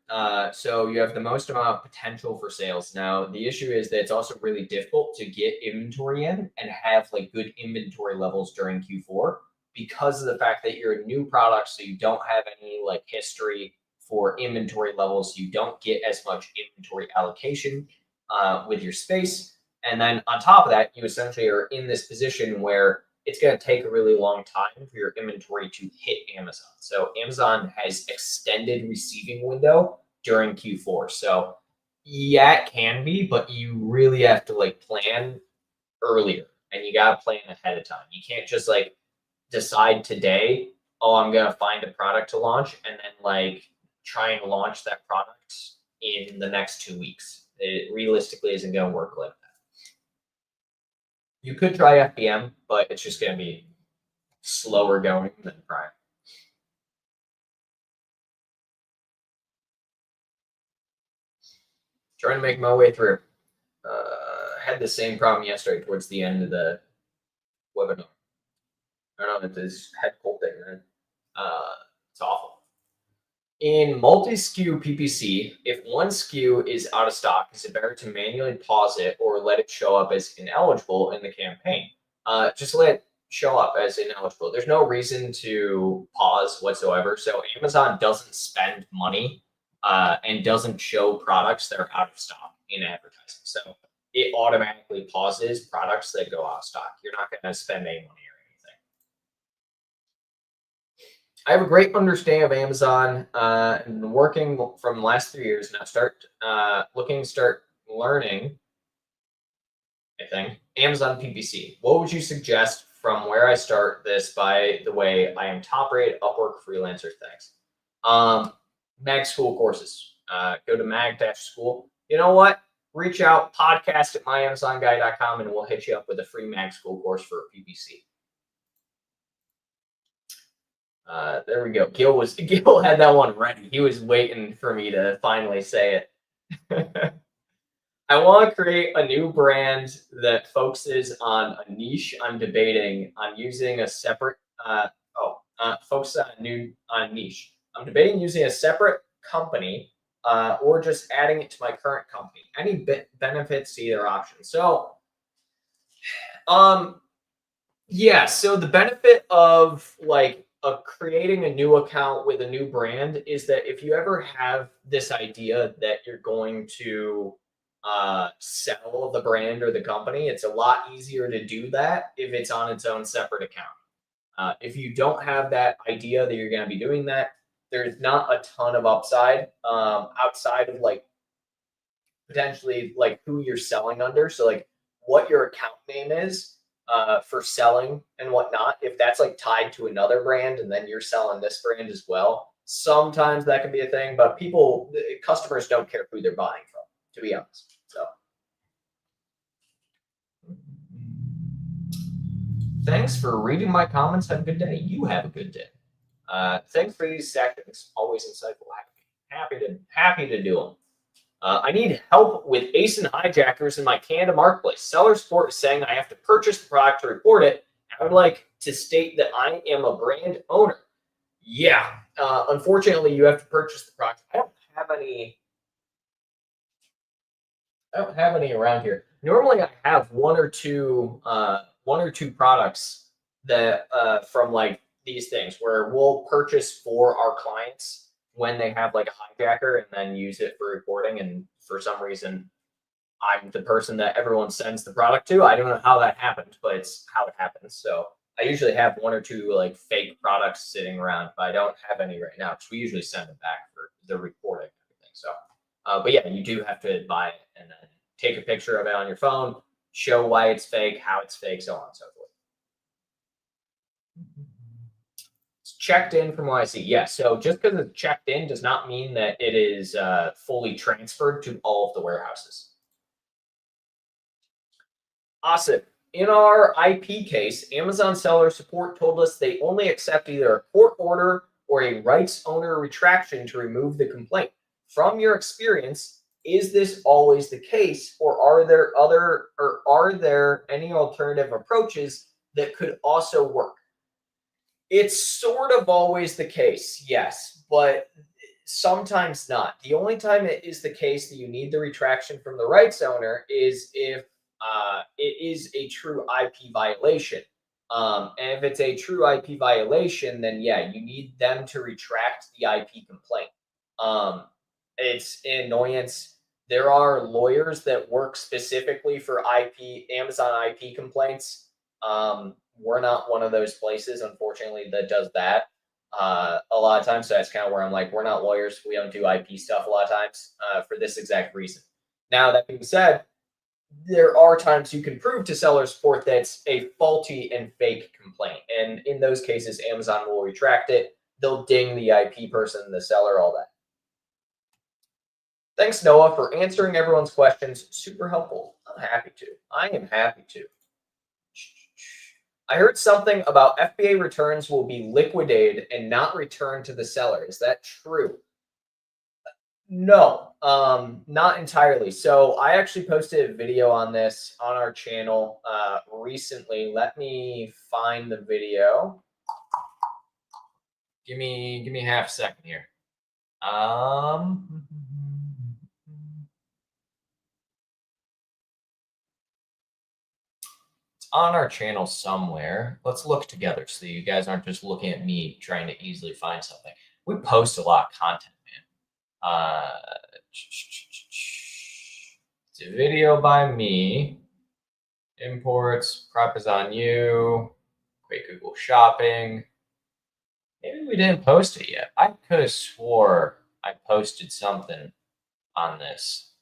So you have the most amount of potential for sales. Now, the issue is that it's also really difficult to get inventory in and have like good inventory levels during Q4 because of the fact that you're a new product. So you don't have any like history for inventory levels. You don't get as much inventory allocation with your space. And then on top of that, you essentially are in this position where it's going to take a really long time for your inventory to hit Amazon. So Amazon has extended receiving window during Q4. So yeah, it can be, but you really have to like plan earlier and you got to plan ahead of time. You can't just like decide today, oh, I'm going to find a product to launch and then like try and launch that product in the next 2 weeks. It realistically isn't going to work like that. You could try FBM, but it's just going to be slower going than Prime. Trying to make my way through. Had the same problem yesterday towards the end of the webinar. I don't know if this head cold thing, man. It's awful. In multi-SKU PPC, if one SKU is out of stock, is it better to manually pause it or let it show up as ineligible in the campaign? Just let it show up as ineligible. There's no reason to pause whatsoever. So Amazon doesn't spend money and doesn't show products that are out of stock in advertising. So it automatically pauses products that go out of stock. You're not going to spend any money or anything. I have a great understanding of Amazon and working from the last 3 years. Now start learning, I think, Amazon PPC. What would you suggest from where I start this? By the way, I am top rated Upwork freelancer. Thanks. Mag School courses. Go to mag-school. You know what? Reach out, podcast@myamazonguy.com, and we'll hit you up with a free Mag School course for PPC. There we go. Gil had that one ready. He was waiting for me to finally say it. I want to create a new brand that focuses on a niche. I'm debating on using a separate focus on a niche. I'm debating using a separate company or just adding it to my current company. Any benefits to either option? So, yeah. So the benefit of like creating a new account with a new brand is that if you ever have this idea that you're going to sell the brand or the company, it's a lot easier to do that if it's on its own separate account. If you don't have that idea that you're going to be doing that, there's not a ton of upside outside of like potentially like who you're selling under. So like what your account name is for selling and whatnot. If that's like tied to another brand and then you're selling this brand as well, sometimes that can be a thing. But customers don't care who they're buying from, to be honest. So thanks for reading my comments. Have a good day. You have a good day. Thanks for these seconds. Always insightful. Happy to do them. I need help with ACE and hijackers in my Canada marketplace. Seller support is saying I have to purchase the product to report it. I would like to state that I am a brand owner. Yeah. Unfortunately, you have to purchase the product. I don't have any around here. Normally, I have one or two products that from like these things where we'll purchase for our clients when they have like a hijacker and then use it for reporting. And for some reason, I'm the person that everyone sends the product to. I don't know how that happened, but it's how it happens. So I usually have one or two like fake products sitting around, but I don't have any right now because we usually send them back for the reporting and everything. So, but yeah, you do have to buy it and then take a picture of it on your phone, show why it's fake, how it's fake, so on and so forth. It's checked in from what I see. Yeah, so just because it's checked in does not mean that it is fully transferred to all of the warehouses. Awesome. in our IP case, Amazon seller support told us they only accept either a court order or a rights owner retraction to remove the complaint. From your experience, is this always the case, or are there any alternative approaches that could also work? It's sort of always the case, yes, but sometimes not. The only time it is the case that you need the retraction from the rights owner is if it is a true IP violation. And if it's a true IP violation, then yeah, you need them to retract the IP complaint. It's an annoyance. There are lawyers that work specifically for Amazon IP complaints. We're not one of those places, unfortunately, that does that a lot of times. So that's kind of where I'm like, we're not lawyers. We don't do IP stuff a lot of times for this exact reason. Now, that being said, there are times you can prove to seller support that's a faulty and fake complaint. And in those cases, Amazon will retract it. They'll ding the IP person, the seller, all that. Thanks, Noah, for answering everyone's questions. Super helpful. I'm happy to. I am happy to. I heard something about FBA returns will be liquidated and not returned to the seller. Is that true? No, not entirely. So I actually posted a video on this on our channel recently. Let me find the video. Give me half a second here. It's on our channel somewhere. Let's look together so you guys aren't just looking at me trying to easily find something. We post a lot of content, man. It's a video by me. Imports, prep is on you. Quick Google shopping. Maybe we didn't post it yet. I could have swore I posted something on this.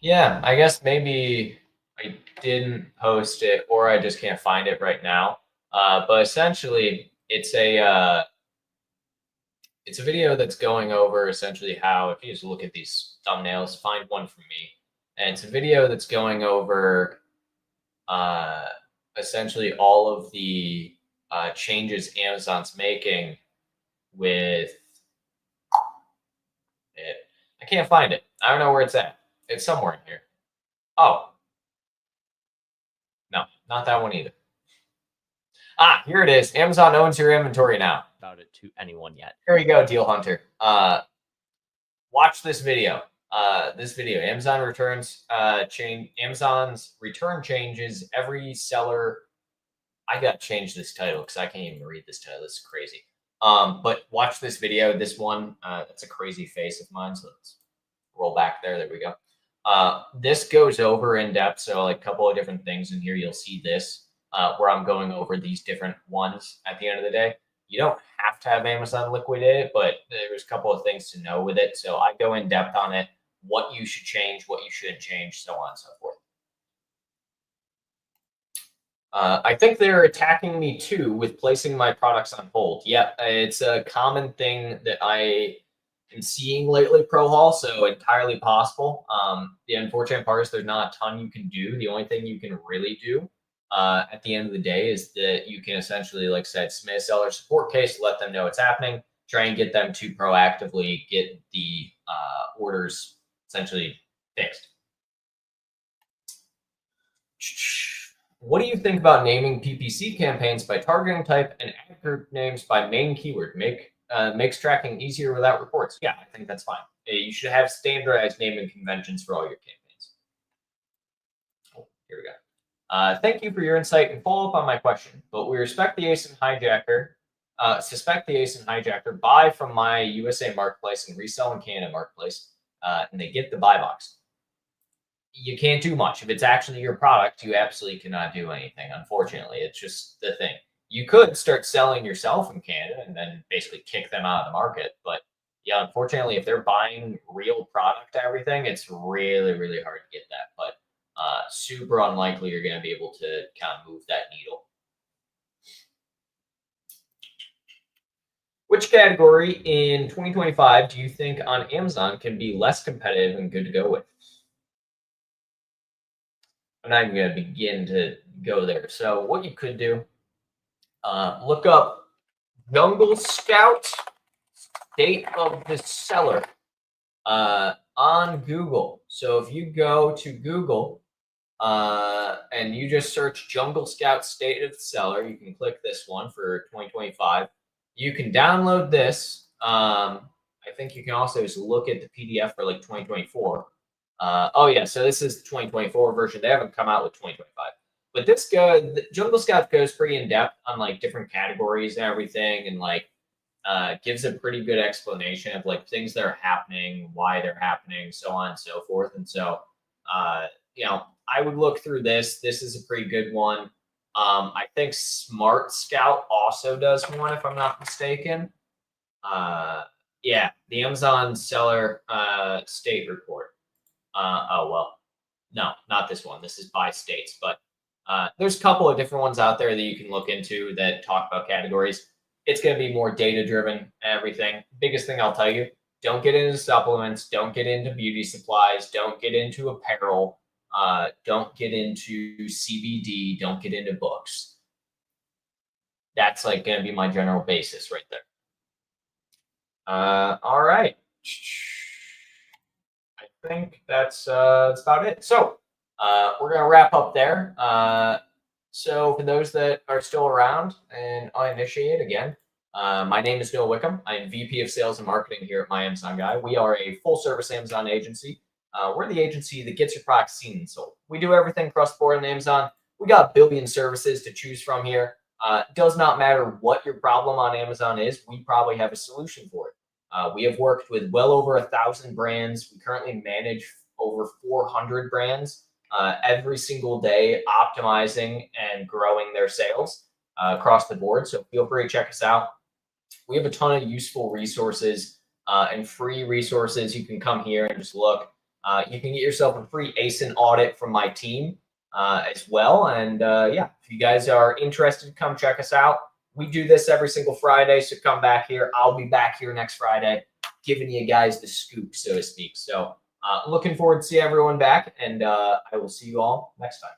Yeah, I guess maybe I didn't post it or I just can't find it right now. But essentially, it's a video that's going over essentially how, if you just look at these thumbnails, find one for me. And it's a video that's going over essentially all of the changes Amazon's making with it. I can't find it. I don't know where it's at. It's somewhere in here. Oh. No, not that one either. Ah, here it is. Amazon owns your inventory now. About it to anyone yet. Here you go, Deal Hunter. Watch this video. Amazon returns Amazon's return changes every seller. I got to change this title because I can't even read this title. This is crazy. But watch this video. This one, that's a crazy face of mine. So let's roll back there. There we go. This goes over in depth. So like a couple of different things in here. You'll see this where I'm going over these different ones at the end of the day. You don't have to have Amazon liquidate it, but there's a couple of things to know with it. So I go in depth on it, what you should change, what you shouldn't change, so on and so forth. I think they're attacking me too with placing my products on hold. Yeah, it's a common thing that I am seeing lately, Pro Hall, so entirely possible. The unfortunate part is there's not a ton you can do. The only thing you can really do at the end of the day is that you can essentially, like I said, submit a seller support case, let them know what's happening, try and get them to proactively get the orders essentially fixed. What do you think about naming PPC campaigns by targeting type and ad group names by main keyword? Makes tracking easier without reports. Yeah, I think that's fine. You should have standardized naming conventions for all your campaigns. Oh, here we go. Thank you for your insight and follow up on my question. But we respect the ASIN hijacker, suspect the ASIN hijacker, buy from my USA marketplace and resell in Canada marketplace, and they get the buy box. You can't do much. If it's actually your product, you absolutely cannot do anything, unfortunately. It's just the thing. You could start selling yourself in Canada and then basically kick them out of the market. But yeah, unfortunately, if they're buying real product and everything, it's really, really hard to get that. But super unlikely you're going to be able to kind of move that needle. Which category in 2025 do you think on Amazon can be less competitive and good to go with? I'm not even going to begin to go there. So what you could do, look up Jungle Scout State of the Seller on Google. So if you go to Google and you just search Jungle Scout State of the Seller, you can click this one for 2025. You can download this. I think you can also just look at the PDF for like 2024. Oh yeah, so this is the 2024 version. They haven't come out with 2025. But this Jungle Scout goes pretty in depth on like different categories and everything, and like gives a pretty good explanation of like things that are happening, why they're happening, so on and so forth. And so, you know, I would look through this. This is a pretty good one. I think Smart Scout also does one, if I'm not mistaken. Yeah, the Amazon Seller State Report. Oh, well, no, not this one. This is by states, but there's a couple of different ones out there that you can look into that talk about categories. It's going to be more data-driven, everything. Biggest thing I'll tell you, don't get into supplements, don't get into beauty supplies, don't get into apparel, don't get into CBD, don't get into books. That's like going to be my general basis right there. All right. I think that's about it. So we're going to wrap up there. So for those that are still around and uninitiated, again, my name is Noah Wickham. I am VP of Sales and Marketing here at My Amazon Guy. We are a full-service Amazon agency. We're the agency that gets your products seen and sold. We do everything across the board on Amazon. We got a billion services to choose from here. Does not matter what your problem on Amazon is, we probably have a solution for it. We have worked with well over 1,000 brands. We currently manage over 400 brands every single day, optimizing and growing their sales across the board. So feel free to check us out. We have a ton of useful resources and free resources. You can come here and just look. You can get yourself a free ASIN audit from my team as well. And yeah, if you guys are interested, come check us out. We do this every single Friday, so come back here. I'll be back here next Friday, giving you guys the scoop, so to speak. So looking forward to see everyone back, and I will see you all next time.